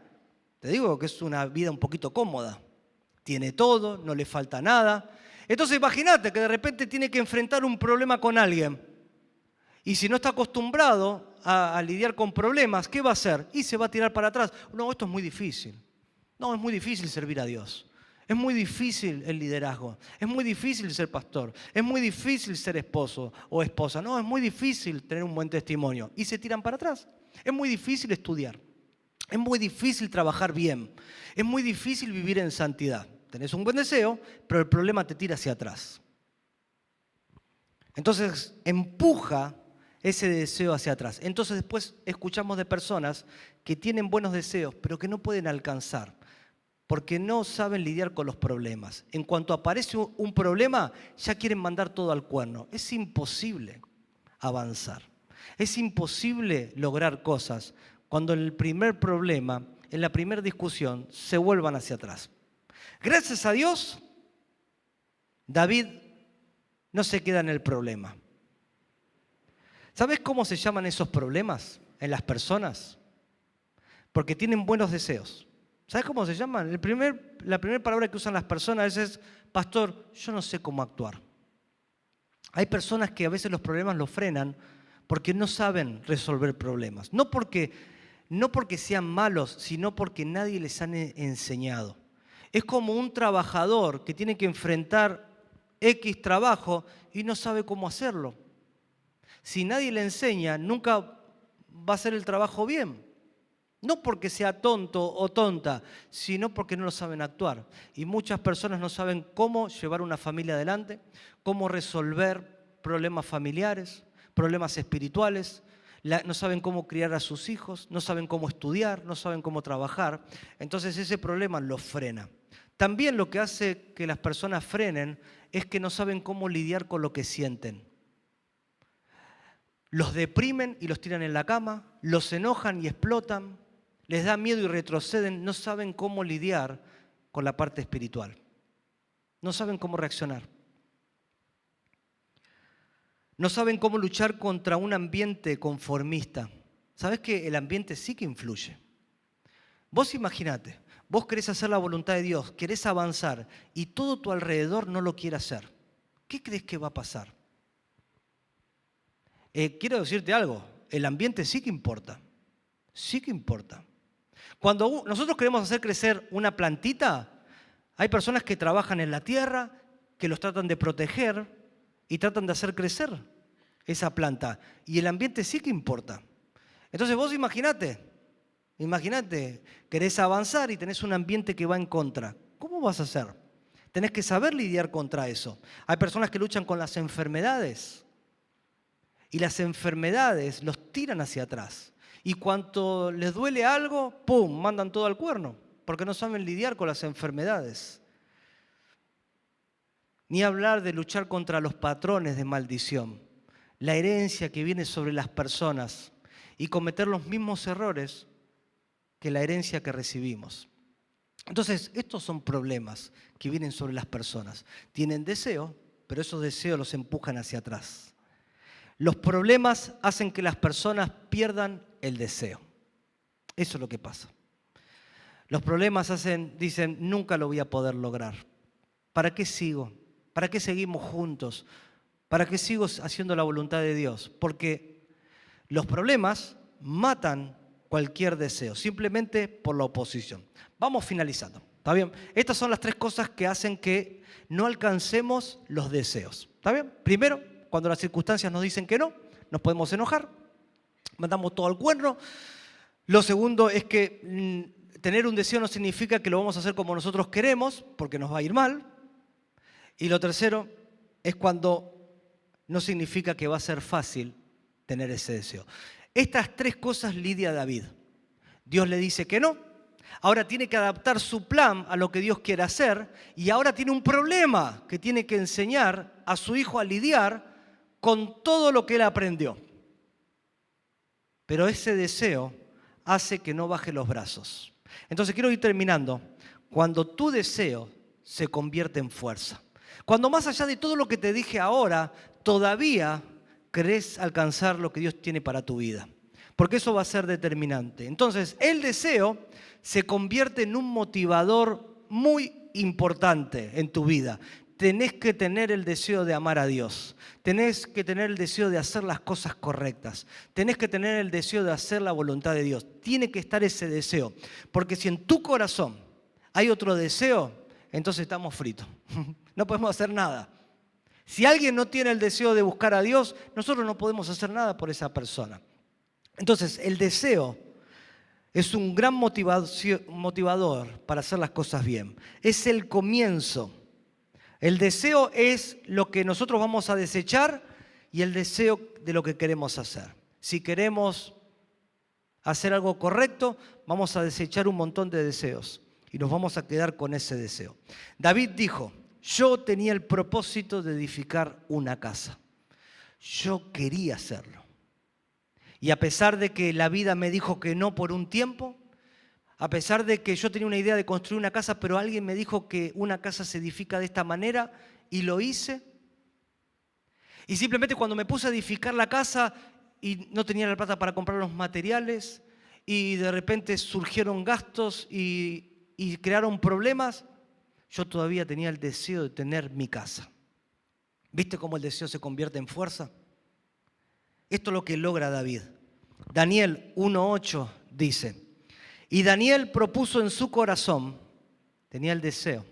[SPEAKER 2] te digo que es una vida un poquito cómoda? Tiene todo, no le falta nada. Entonces imagínate que de repente tiene que enfrentar un problema con alguien. Y si no está acostumbrado a lidiar con problemas, ¿qué va a hacer? Y se va a tirar para atrás. No, esto es muy difícil. No, es muy difícil servir a Dios. Es muy difícil el liderazgo, es muy difícil ser pastor, es muy difícil ser esposo o esposa. No, es muy difícil tener un buen testimonio. Y se tiran para atrás. Es muy difícil estudiar, es muy difícil trabajar bien, es muy difícil vivir en santidad. Tenés un buen deseo, pero el problema te tira hacia atrás. Entonces empuja ese deseo hacia atrás. Entonces después escuchamos de personas que tienen buenos deseos, pero que no pueden alcanzar. Porque no saben lidiar con los problemas. En cuanto aparece un problema, ya quieren mandar todo al cuerno. Es imposible avanzar. Es imposible lograr cosas cuando en el primer problema, en la primera discusión, se vuelvan hacia atrás. Gracias a Dios, David no se queda en el problema. ¿Sabes cómo se llaman esos problemas en las personas? Porque tienen buenos deseos. ¿Sabes cómo se llaman? La primera palabra que usan las personas es, pastor, yo no sé cómo actuar. Hay personas que a veces los problemas los frenan porque no saben resolver problemas. No porque sean malos, sino porque nadie les ha enseñado. Es como un trabajador que tiene que enfrentar X trabajo y no sabe cómo hacerlo. Si nadie le enseña, nunca va a hacer el trabajo bien. No porque sea tonto o tonta, sino porque no lo saben actuar. Y muchas personas no saben cómo llevar una familia adelante, cómo resolver problemas familiares, problemas espirituales, no saben cómo criar a sus hijos, no saben cómo estudiar, no saben cómo trabajar. Entonces ese problema los frena. También lo que hace que las personas frenen es que no saben cómo lidiar con lo que sienten. Los deprimen y los tiran en la cama, los enojan y explotan. Les da miedo y retroceden, no saben cómo lidiar con la parte espiritual. No saben cómo reaccionar. No saben cómo luchar contra un ambiente conformista. ¿Sabes que el ambiente sí que influye? Vos imaginate, vos querés hacer la voluntad de Dios, querés avanzar y todo tu alrededor no lo quiere hacer. ¿Qué crees que va a pasar? Quiero decirte algo, el ambiente sí que importa. Sí que importa. Cuando nosotros queremos hacer crecer una plantita, hay personas que trabajan en la tierra, que los tratan de proteger y tratan de hacer crecer esa planta. Y el ambiente sí que importa. Entonces vos imaginate, querés avanzar y tenés un ambiente que va en contra. ¿Cómo vas a hacer? Tenés que saber lidiar contra eso. Hay personas que luchan con las enfermedades y las enfermedades los tiran hacia atrás. Y cuando les duele algo, ¡pum!, mandan todo al cuerno, porque no saben lidiar con las enfermedades. Ni hablar de luchar contra los patrones de maldición, la herencia que viene sobre las personas y cometer los mismos errores que la herencia que recibimos. Entonces, estos son problemas que vienen sobre las personas. Tienen deseo, pero esos deseos los empujan hacia atrás. Los problemas hacen que las personas pierdan el deseo. Eso es lo que pasa. Los problemas dicen, nunca lo voy a poder lograr. ¿Para qué sigo? ¿Para qué seguimos juntos? ¿Para qué sigo haciendo la voluntad de Dios? Porque los problemas matan cualquier deseo, simplemente por la oposición. Vamos finalizando, ¿está bien? Estas son las 3 cosas que hacen que no alcancemos los deseos, ¿está bien? Primero, cuando las circunstancias nos dicen que no, nos podemos enojar, mandamos todo al cuerno. Lo segundo es que tener un deseo no significa que lo vamos a hacer como nosotros queremos, porque nos va a ir mal. Y lo tercero es cuando no significa que va a ser fácil tener ese deseo. Estas 3 cosas lidia David. Dios le dice que no. Ahora tiene que adaptar su plan a lo que Dios quiere hacer. Y ahora tiene un problema que tiene que enseñar a su hijo a lidiar con todo lo que él aprendió. Pero ese deseo hace que no baje los brazos. Entonces quiero ir terminando. Cuando tu deseo se convierte en fuerza. Cuando más allá de todo lo que te dije ahora, todavía querés alcanzar lo que Dios tiene para tu vida. Porque eso va a ser determinante. Entonces, el deseo se convierte en un motivador muy importante en tu vida. Tenés que tener el deseo de amar a Dios. Tenés que tener el deseo de hacer las cosas correctas. Tenés que tener el deseo de hacer la voluntad de Dios. Tiene que estar ese deseo. Porque si en tu corazón hay otro deseo, entonces estamos fritos. No podemos hacer nada. Si alguien no tiene el deseo de buscar a Dios, nosotros no podemos hacer nada por esa persona. Entonces, el deseo es un gran motivador para hacer las cosas bien. Es el comienzo. El deseo es lo que nosotros vamos a desechar y el deseo de lo que queremos hacer. Si queremos hacer algo correcto, vamos a desechar un montón de deseos y nos vamos a quedar con ese deseo. David dijo, yo tenía el propósito de edificar una casa. Yo quería hacerlo. Y a pesar de que la vida me dijo que no por un tiempo, a pesar de que yo tenía una idea de construir una casa, pero alguien me dijo que una casa se edifica de esta manera y lo hice. Y simplemente cuando me puse a edificar la casa y no tenía la plata para comprar los materiales y de repente surgieron gastos y crearon problemas, yo todavía tenía el deseo de tener mi casa. ¿Viste cómo el deseo se convierte en fuerza? Esto es lo que logra David. Daniel 1:8 dice, y Daniel propuso en su corazón, tenía el deseo,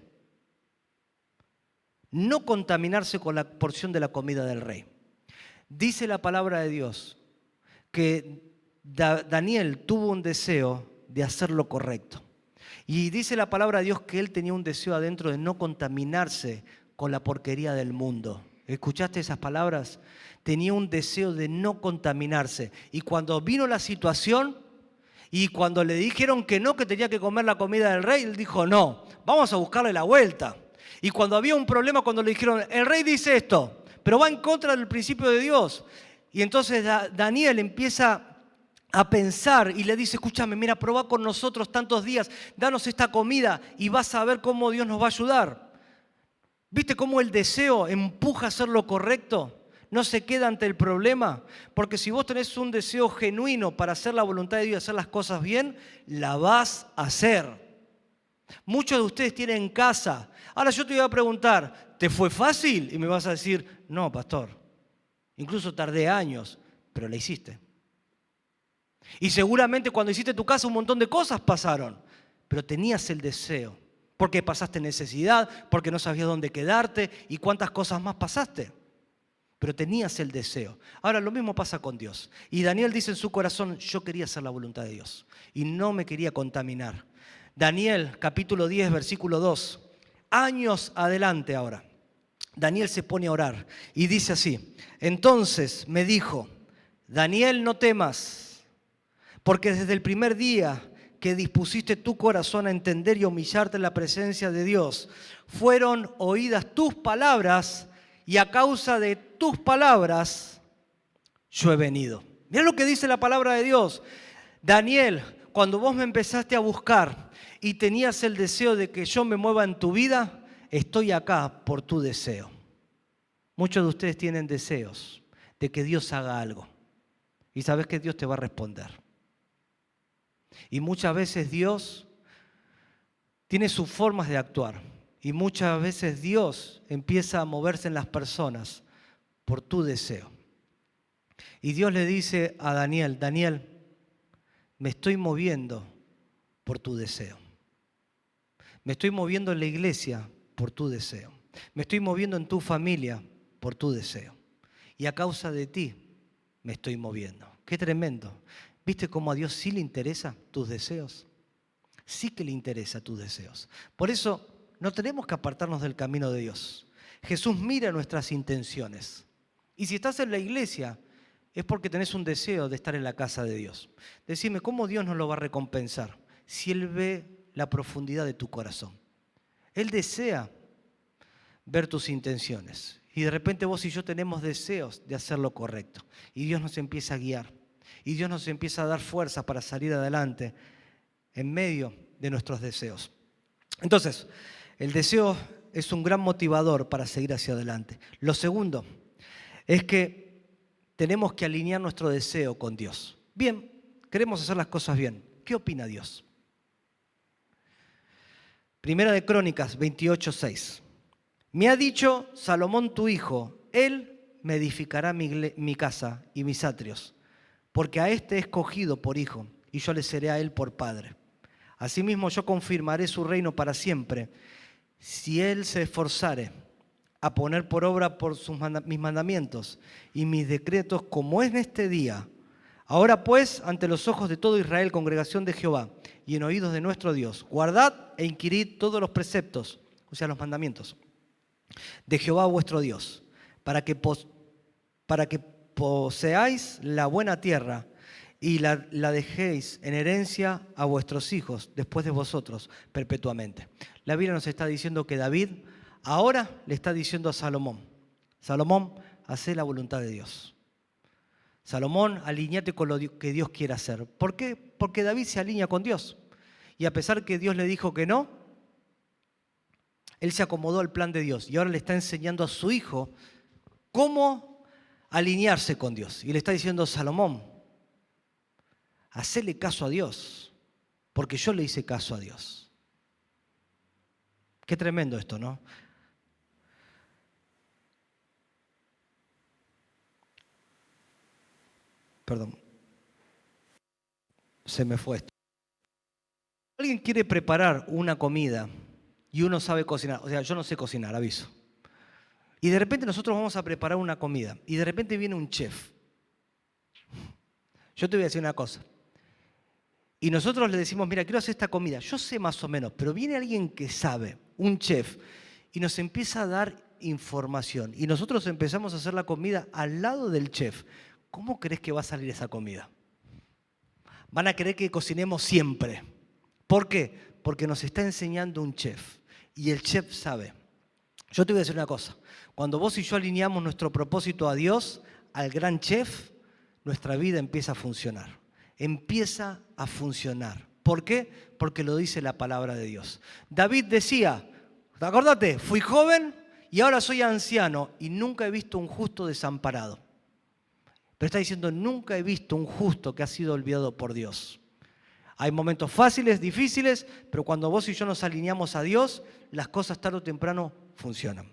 [SPEAKER 2] no contaminarse con la porción de la comida del rey. Dice la palabra de Dios que Daniel tuvo un deseo de hacer lo correcto. Y dice la palabra de Dios que él tenía un deseo adentro de no contaminarse con la porquería del mundo. ¿Escuchaste esas palabras? Tenía un deseo de no contaminarse. Y cuando vino la situación y cuando le dijeron que no, que tenía que comer la comida del rey, él dijo, no, vamos a buscarle la vuelta. Y cuando había un problema, cuando le dijeron, el rey dice esto, pero va en contra del principio de Dios. Y entonces Daniel empieza a pensar y le dice, escúchame, mira, probá con nosotros tantos días, danos esta comida y vas a ver cómo Dios nos va a ayudar. ¿Viste cómo el deseo empuja a hacer lo correcto? No se queda ante el problema, porque si vos tenés un deseo genuino para hacer la voluntad de Dios y hacer las cosas bien, la vas a hacer. Muchos de ustedes tienen casa. Ahora yo te voy a preguntar, ¿te fue fácil? Y me vas a decir, no, pastor, incluso tardé años, pero la hiciste. Y seguramente cuando hiciste tu casa un montón de cosas pasaron, pero tenías el deseo, porque pasaste necesidad, porque no sabías dónde quedarte y cuántas cosas más pasaste. Pero tenías el deseo. Ahora lo mismo pasa con Dios. Y Daniel dice en su corazón, yo quería hacer la voluntad de Dios y no me quería contaminar. Daniel capítulo 10 versículo 2. Años adelante ahora. Daniel se pone a orar y dice así. Entonces me dijo, Daniel, no temas, porque desde el primer día que dispusiste tu corazón a entender y humillarte en la presencia de Dios, fueron oídas tus palabras y a causa de tus palabras yo he venido. Mira lo que dice la palabra de Dios. Daniel, cuando vos me empezaste a buscar y tenías el deseo de que yo me mueva en tu vida, estoy acá por tu deseo. Muchos de ustedes tienen deseos de que Dios haga algo y sabes que Dios te va a responder. Y muchas veces Dios tiene sus formas de actuar y muchas veces Dios empieza a moverse en las personas por tu deseo. Y Dios le dice a Daniel, Daniel, me estoy moviendo por tu deseo. Me estoy moviendo en la iglesia por tu deseo. Me estoy moviendo en tu familia por tu deseo. Y a causa de ti me estoy moviendo. Qué tremendo. ¿Viste cómo a Dios sí le interesa tus deseos? Sí que le interesa tus deseos. Por eso no tenemos que apartarnos del camino de Dios. Jesús mira nuestras intenciones. Y si estás en la iglesia, es porque tenés un deseo de estar en la casa de Dios. Decime, ¿cómo Dios nos lo va a recompensar? Si Él ve la profundidad de tu corazón. Él desea ver tus intenciones. Y de repente vos y yo tenemos deseos de hacer lo correcto. Y Dios nos empieza a guiar. Y Dios nos empieza a dar fuerza para salir adelante en medio de nuestros deseos. Entonces, el deseo es un gran motivador para seguir hacia adelante. Lo segundo es que tenemos que alinear nuestro deseo con Dios. Bien, queremos hacer las cosas bien. ¿Qué opina Dios? Primera de Crónicas 28:6. Me ha dicho Salomón tu hijo, él me edificará mi casa y mis atrios, porque a este he escogido por hijo, y yo le seré a él por padre. Asimismo yo confirmaré su reino para siempre, si él se esforzare a poner por obra mis mandamientos y mis decretos como es en este día. Ahora pues, ante los ojos de todo Israel, congregación de Jehová, y en oídos de nuestro Dios, guardad e inquirid todos los preceptos, o sea, los mandamientos, de Jehová vuestro Dios, para que poseáis la buena tierra y la dejéis en herencia a vuestros hijos después de vosotros perpetuamente. La Biblia nos está diciendo que David ahora le está diciendo a Salomón, Salomón, hacé la voluntad de Dios. Salomón, alineate con lo que Dios quiere hacer. ¿Por qué? Porque David se alinea con Dios. Y a pesar que Dios le dijo que no, él se acomodó al plan de Dios. Y ahora le está enseñando a su hijo cómo alinearse con Dios. Y le está diciendo, Salomón, hacele caso a Dios, porque yo le hice caso a Dios. Qué tremendo esto, ¿no? Perdón. Se me fue esto. Alguien quiere preparar una comida y uno sabe cocinar. O sea, yo no sé cocinar, aviso. Y de repente nosotros vamos a preparar una comida y de repente viene un chef. Yo te voy a decir una cosa. Y nosotros le decimos, mira, quiero hacer esta comida. Yo sé más o menos, pero viene alguien que sabe, un chef, y nos empieza a dar información. Y nosotros empezamos a hacer la comida al lado del chef. ¿Cómo crees que va a salir esa comida? Van a querer que cocinemos siempre. ¿Por qué? Porque nos está enseñando un chef. Y el chef sabe. Yo te voy a decir una cosa. Cuando vos y yo alineamos nuestro propósito a Dios, al gran chef, nuestra vida empieza a funcionar. Empieza a funcionar. ¿Por qué? Porque lo dice la palabra de Dios. David decía, acordate, fui joven y ahora soy anciano y nunca he visto un justo desamparado. Pero está diciendo, nunca he visto un justo que ha sido olvidado por Dios. Hay momentos fáciles, difíciles, pero cuando vos y yo nos alineamos a Dios, las cosas tarde o temprano funcionan.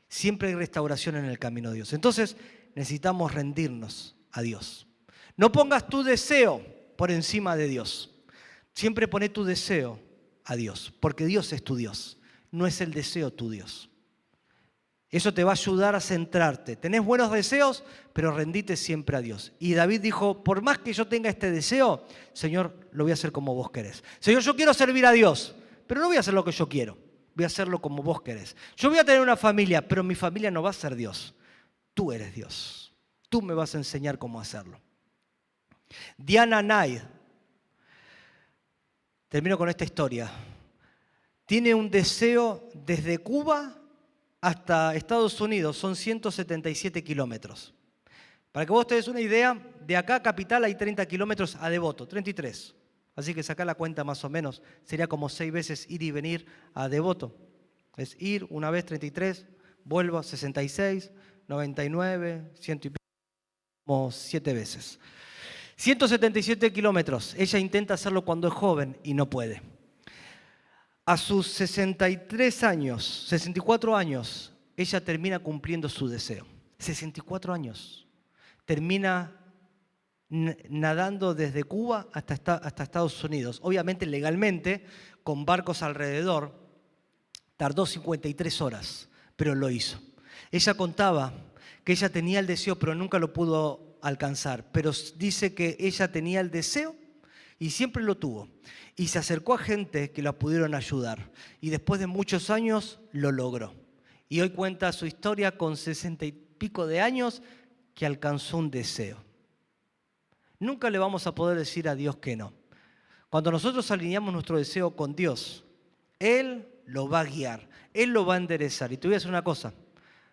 [SPEAKER 2] Siempre hay restauración en el camino de Dios. Entonces necesitamos rendirnos a Dios. No pongas tu deseo por encima de Dios. Siempre poné tu deseo a Dios, porque Dios es tu Dios, no es el deseo tu Dios. Eso te va a ayudar a centrarte. Tenés buenos deseos, pero rendite siempre a Dios. Y David dijo, por más que yo tenga este deseo, Señor, lo voy a hacer como vos querés. Señor, yo quiero servir a Dios, pero no voy a hacer lo que yo quiero. Voy a hacerlo como vos querés. Yo voy a tener una familia, pero mi familia no va a ser Dios. Tú eres Dios. Tú me vas a enseñar cómo hacerlo. Diana Naid, termino con esta historia, tiene un deseo desde Cuba hasta Estados Unidos, son 177 kilómetros. Para que vos te des una idea, de acá a Capital hay 30 kilómetros a Devoto, 33. Así que saca la cuenta más o menos. Sería como 6 veces ir y venir a Devoto. Es ir una vez 33, vuelvo 66, 99, 100 y pico, como 7 veces. 177 kilómetros. Ella intenta hacerlo cuando es joven y no puede. A sus 63 años, 64 años, ella termina cumpliendo su deseo. 64 años. Termina nadando desde Cuba hasta Estados Unidos. Obviamente legalmente, con barcos alrededor, tardó 53 horas, pero lo hizo. Ella contaba que ella tenía el deseo, pero nunca lo pudo alcanzar. Pero dice que ella tenía el deseo y siempre lo tuvo. Y se acercó a gente que la pudieron ayudar. Y después de muchos años lo logró. Y hoy cuenta su historia con 60 y pico de años que alcanzó un deseo. Nunca le vamos a poder decir a Dios que no. Cuando nosotros alineamos nuestro deseo con Dios, Él lo va a guiar, Él lo va a enderezar. Y te voy a decir una cosa,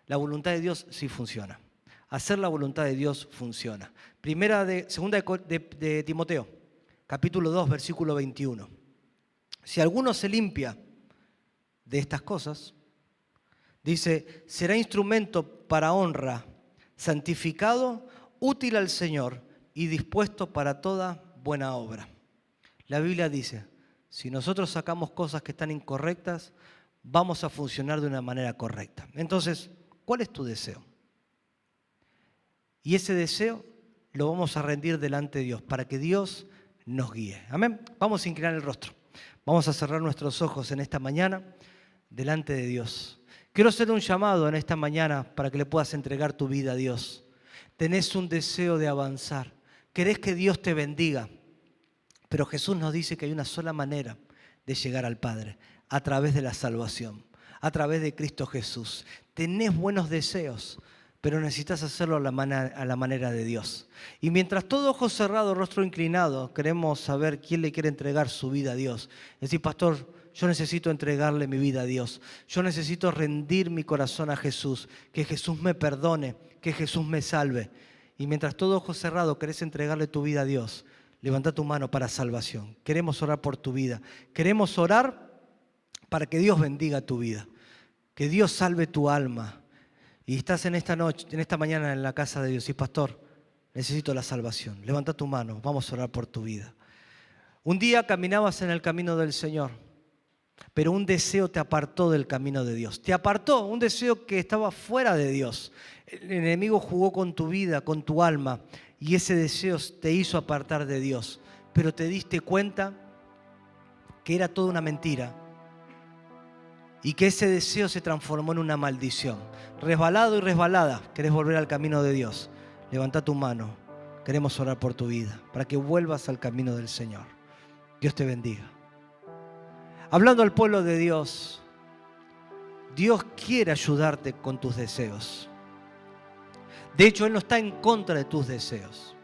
[SPEAKER 2] la voluntad de Dios sí funciona. Hacer la voluntad de Dios funciona. Segunda de Timoteo, capítulo 2, versículo 21. Si alguno se limpia de estas cosas, dice, será instrumento para honra, santificado, útil al Señor y dispuesto para toda buena obra. La Biblia dice, si nosotros sacamos cosas que están incorrectas, vamos a funcionar de una manera correcta. Entonces, ¿cuál es tu deseo? Y ese deseo lo vamos a rendir delante de Dios para que Dios nos guíe. Amén. Vamos a inclinar el rostro. Vamos a cerrar nuestros ojos en esta mañana delante de Dios. Quiero hacer un llamado en esta mañana para que le puedas entregar tu vida a Dios. Tenés un deseo de avanzar. Querés que Dios te bendiga. Pero Jesús nos dice que hay una sola manera de llegar al Padre, a través de la salvación, a través de Cristo Jesús. Tenés buenos deseos, pero necesitas hacerlo a la manera de Dios. Y mientras todo ojo cerrado, rostro inclinado, queremos saber quién le quiere entregar su vida a Dios. Es decir, pastor, yo necesito entregarle mi vida a Dios. Yo necesito rendir mi corazón a Jesús, que Jesús me perdone, que Jesús me salve. Y mientras todo ojo cerrado querés entregarle tu vida a Dios, levanta tu mano para salvación. Queremos orar por tu vida. Queremos orar para que Dios bendiga tu vida, que Dios salve tu alma. Y estás en esta mañana en la casa de Dios y pastor, necesito la salvación. Levanta tu mano, vamos a orar por tu vida. Un día caminabas en el camino del Señor, pero un deseo te apartó del camino de Dios. Te apartó, un deseo que estaba fuera de Dios. El enemigo jugó con tu vida, con tu alma, y ese deseo te hizo apartar de Dios. Pero te diste cuenta que era toda una mentira y que ese deseo se transformó en una maldición. Resbalado y resbalada, querés volver al camino de Dios. Levanta tu mano, queremos orar por tu vida, para que vuelvas al camino del Señor. Dios te bendiga. Hablando al pueblo de Dios, Dios quiere ayudarte con tus deseos. De hecho, Él no está en contra de tus deseos.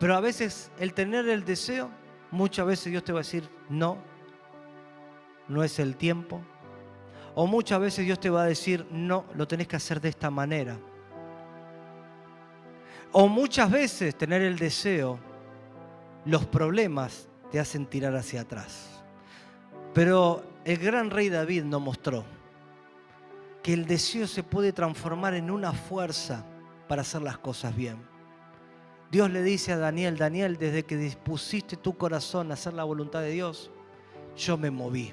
[SPEAKER 2] Pero a veces el tener el deseo, muchas veces Dios te va a decir, no es el tiempo. O muchas veces Dios te va a decir, no, lo tenés que hacer de esta manera. O muchas veces tener el deseo, los problemas te hacen tirar hacia atrás. Pero el gran rey David nos mostró que el deseo se puede transformar en una fuerza para hacer las cosas bien. Dios le dice a Daniel, Daniel, desde que dispusiste tu corazón a hacer la voluntad de Dios, yo me moví.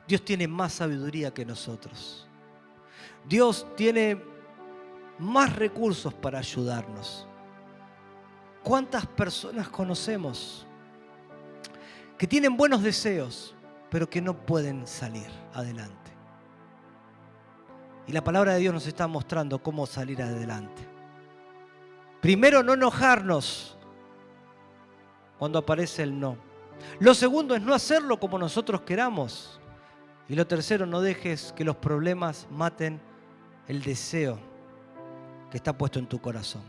[SPEAKER 2] Dios tiene más sabiduría que nosotros. Dios tiene más recursos para ayudarnos. ¿Cuántas personas conocemos que tienen buenos deseos, pero que no pueden salir adelante? Y la palabra de Dios nos está mostrando cómo salir adelante. Primero, no enojarnos cuando aparece el no. Lo segundo es no hacerlo como nosotros queramos. Y lo tercero, no dejes que los problemas maten el deseo que está puesto en tu corazón.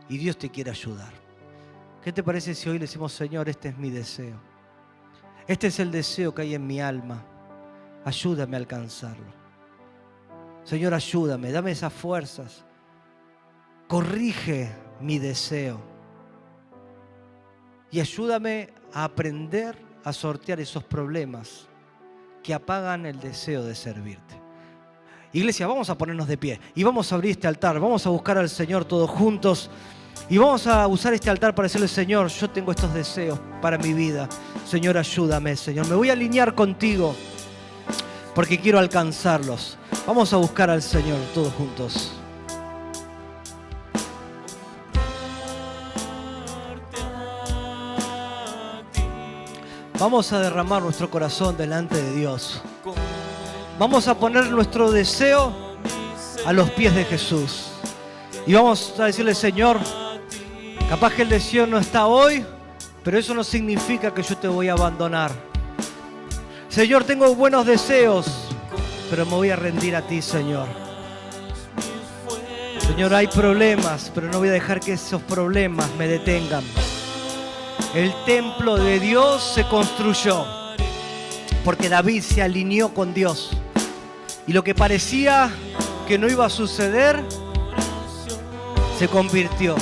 [SPEAKER 2] Y Dios te quiere ayudar. ¿Qué te parece si hoy le decimos, Señor, este es mi deseo? Este es el deseo que hay en mi alma. Ayúdame a alcanzarlo. Señor, ayúdame, dame esas fuerzas. Corrige mi deseo. y ayúdame a aprender a sortear esos problemas que apagan el deseo de servirte. Iglesia, vamos a ponernos de pie y vamos a abrir este altar, vamos a buscar al Señor todos juntos y vamos a usar este altar para decirle: Señor, yo tengo estos deseos para mi vida. Señor, ayúdame, Señor. Me voy a alinear contigo porque quiero alcanzarlos. Vamos a buscar al Señor todos juntos. Vamos a derramar nuestro corazón delante de Dios. Vamos a poner nuestro deseo a los pies de Jesús. Y vamos a decirle: Señor, capaz que el deseo no está hoy, pero eso no significa que yo te voy a abandonar. Señor, tengo buenos deseos, pero me voy a rendir a ti, Señor. Señor, hay problemas, pero no voy a dejar que esos problemas me detengan. El templo de Dios se construyó porque David se alineó con Dios. Y lo que parecía que no iba a suceder, se convirtió.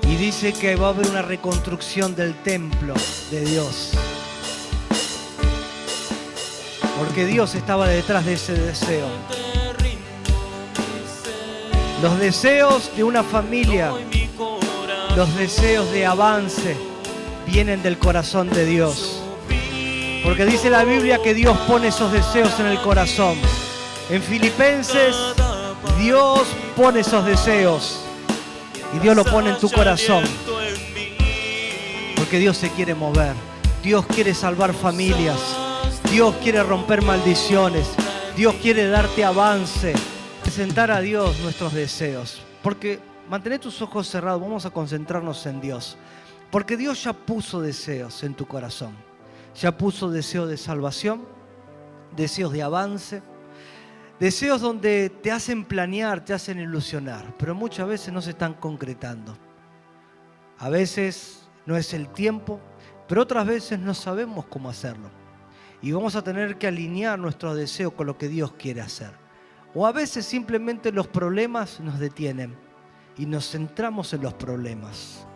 [SPEAKER 2] Y dice que va a haber una reconstrucción del templo de Dios. Porque Dios estaba detrás de ese deseo. Los deseos de una familia, los deseos de avance vienen del corazón de Dios. Porque dice la Biblia que Dios pone esos deseos en el corazón. En Filipenses, Dios pone esos deseos. Y Dios lo pone en tu corazón. Porque Dios se quiere mover. Dios quiere salvar familias. Dios quiere romper maldiciones. Dios quiere darte avance. Presentar a Dios nuestros deseos. Porque mantén tus ojos cerrados. Vamos a concentrarnos en Dios. Porque Dios ya puso deseos en tu corazón. Ya puso deseos de salvación. Deseos de avance. Deseos donde te hacen planear, te hacen ilusionar, pero muchas veces no se están concretando. A veces no es el tiempo, pero otras veces no sabemos cómo hacerlo. Y vamos a tener que alinear nuestros deseos con lo que Dios quiere hacer. O a veces simplemente los problemas nos detienen y nos centramos en los problemas.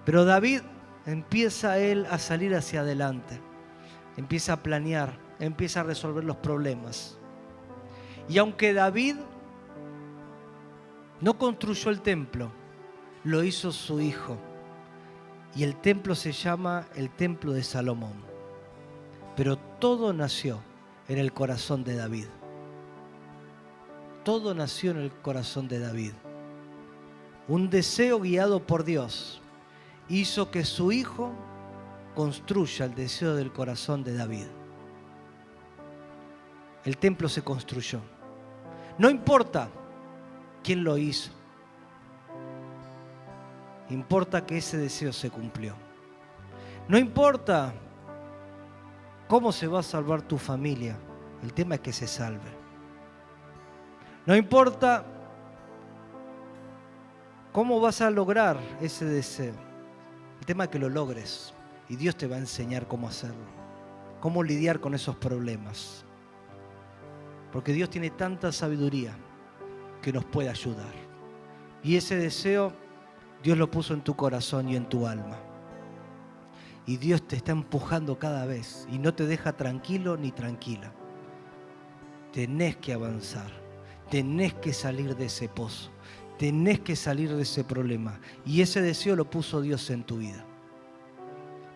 [SPEAKER 2] Pero David empieza él a salir hacia adelante, empieza a planear, empieza a resolver los problemas. Y aunque David no construyó el templo, lo hizo su hijo. Y el templo se llama el Templo de Salomón. Pero todo nació en el corazón de David. Todo nació en el corazón de David. Un deseo guiado por Dios hizo que su hijo construya el deseo del corazón de David. El templo se construyó. No importa quién lo hizo. Importa que ese deseo se cumplió. No importa cómo se va a salvar tu familia. El tema es que se salve. No importa cómo vas a lograr ese deseo. El tema es que lo logres. Y Dios te va a enseñar cómo hacerlo. Cómo lidiar con esos problemas. Porque Dios tiene tanta sabiduría que nos puede ayudar. Y ese deseo Dios lo puso en tu corazón y en tu alma. Y Dios te está empujando cada vez y no te deja tranquilo ni tranquila. Tenés que avanzar. Tenés que salir de ese pozo. Tenés que salir de ese problema. Y ese deseo lo puso Dios en tu vida.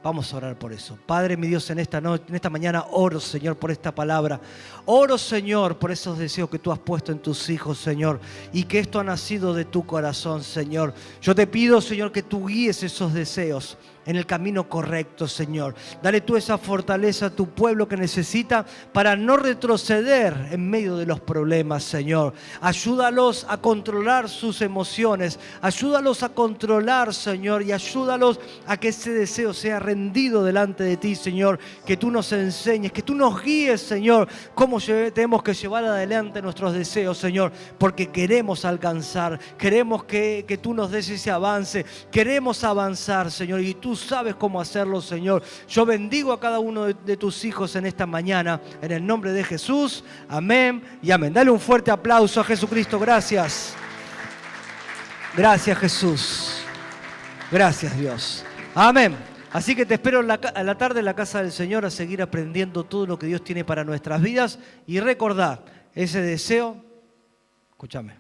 [SPEAKER 2] Vamos a orar por eso. Padre, mi Dios, en esta mañana oro, Señor, por esta palabra. Oro, Señor, por esos deseos que tú has puesto en tus hijos, Señor. Y que esto ha nacido de tu corazón, Señor. Yo te pido, Señor, que tú guíes esos deseos en el camino correcto, Señor. Dale tú esa fortaleza a tu pueblo que necesita para no retroceder en medio de los problemas, Señor. Ayúdalos a controlar sus emociones. Ayúdalos a controlar, Señor, y ayúdalos a que ese deseo sea rendido delante de ti, Señor. Que tú nos enseñes, que tú nos guíes, Señor, cómo tenemos que llevar adelante nuestros deseos, Señor, porque queremos alcanzar, queremos que tú nos des ese avance, queremos avanzar, Señor, y tú sabes cómo hacerlo, Señor. Yo bendigo a cada uno de tus hijos en esta mañana, en el nombre de Jesús. Amén y amén. Dale un fuerte aplauso a Jesucristo. Gracias. Gracias, Jesús. Gracias, Dios. Amén. Así que te espero a la tarde en la casa del Señor a seguir aprendiendo todo lo que Dios tiene para nuestras vidas. Y recordá, ese deseo, escúchame,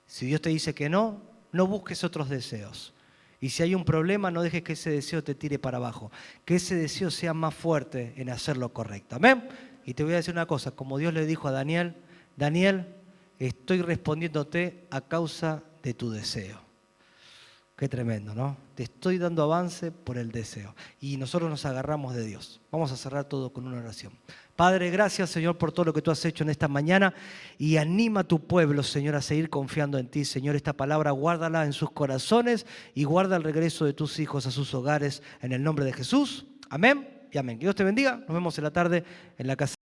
[SPEAKER 2] si Dios te dice que no, no busques otros deseos. Y si hay un problema, no dejes que ese deseo te tire para abajo. Que ese deseo sea más fuerte en hacer lo correcto. Amén. Y te voy a decir una cosa, como Dios le dijo a Daniel, Daniel, estoy respondiéndote a causa de tu deseo. Qué tremendo, ¿no? Te estoy dando avance por el deseo. Y nosotros nos agarramos de Dios. Vamos a cerrar todo con una oración. Padre, gracias, Señor, por todo lo que tú has hecho en esta mañana. Y anima a tu pueblo, Señor, a seguir confiando en ti. Señor, esta palabra guárdala en sus corazones y guarda el regreso de tus hijos a sus hogares. En el nombre de Jesús. Amén y amén. Que Dios te bendiga. Nos vemos en la tarde en la casa.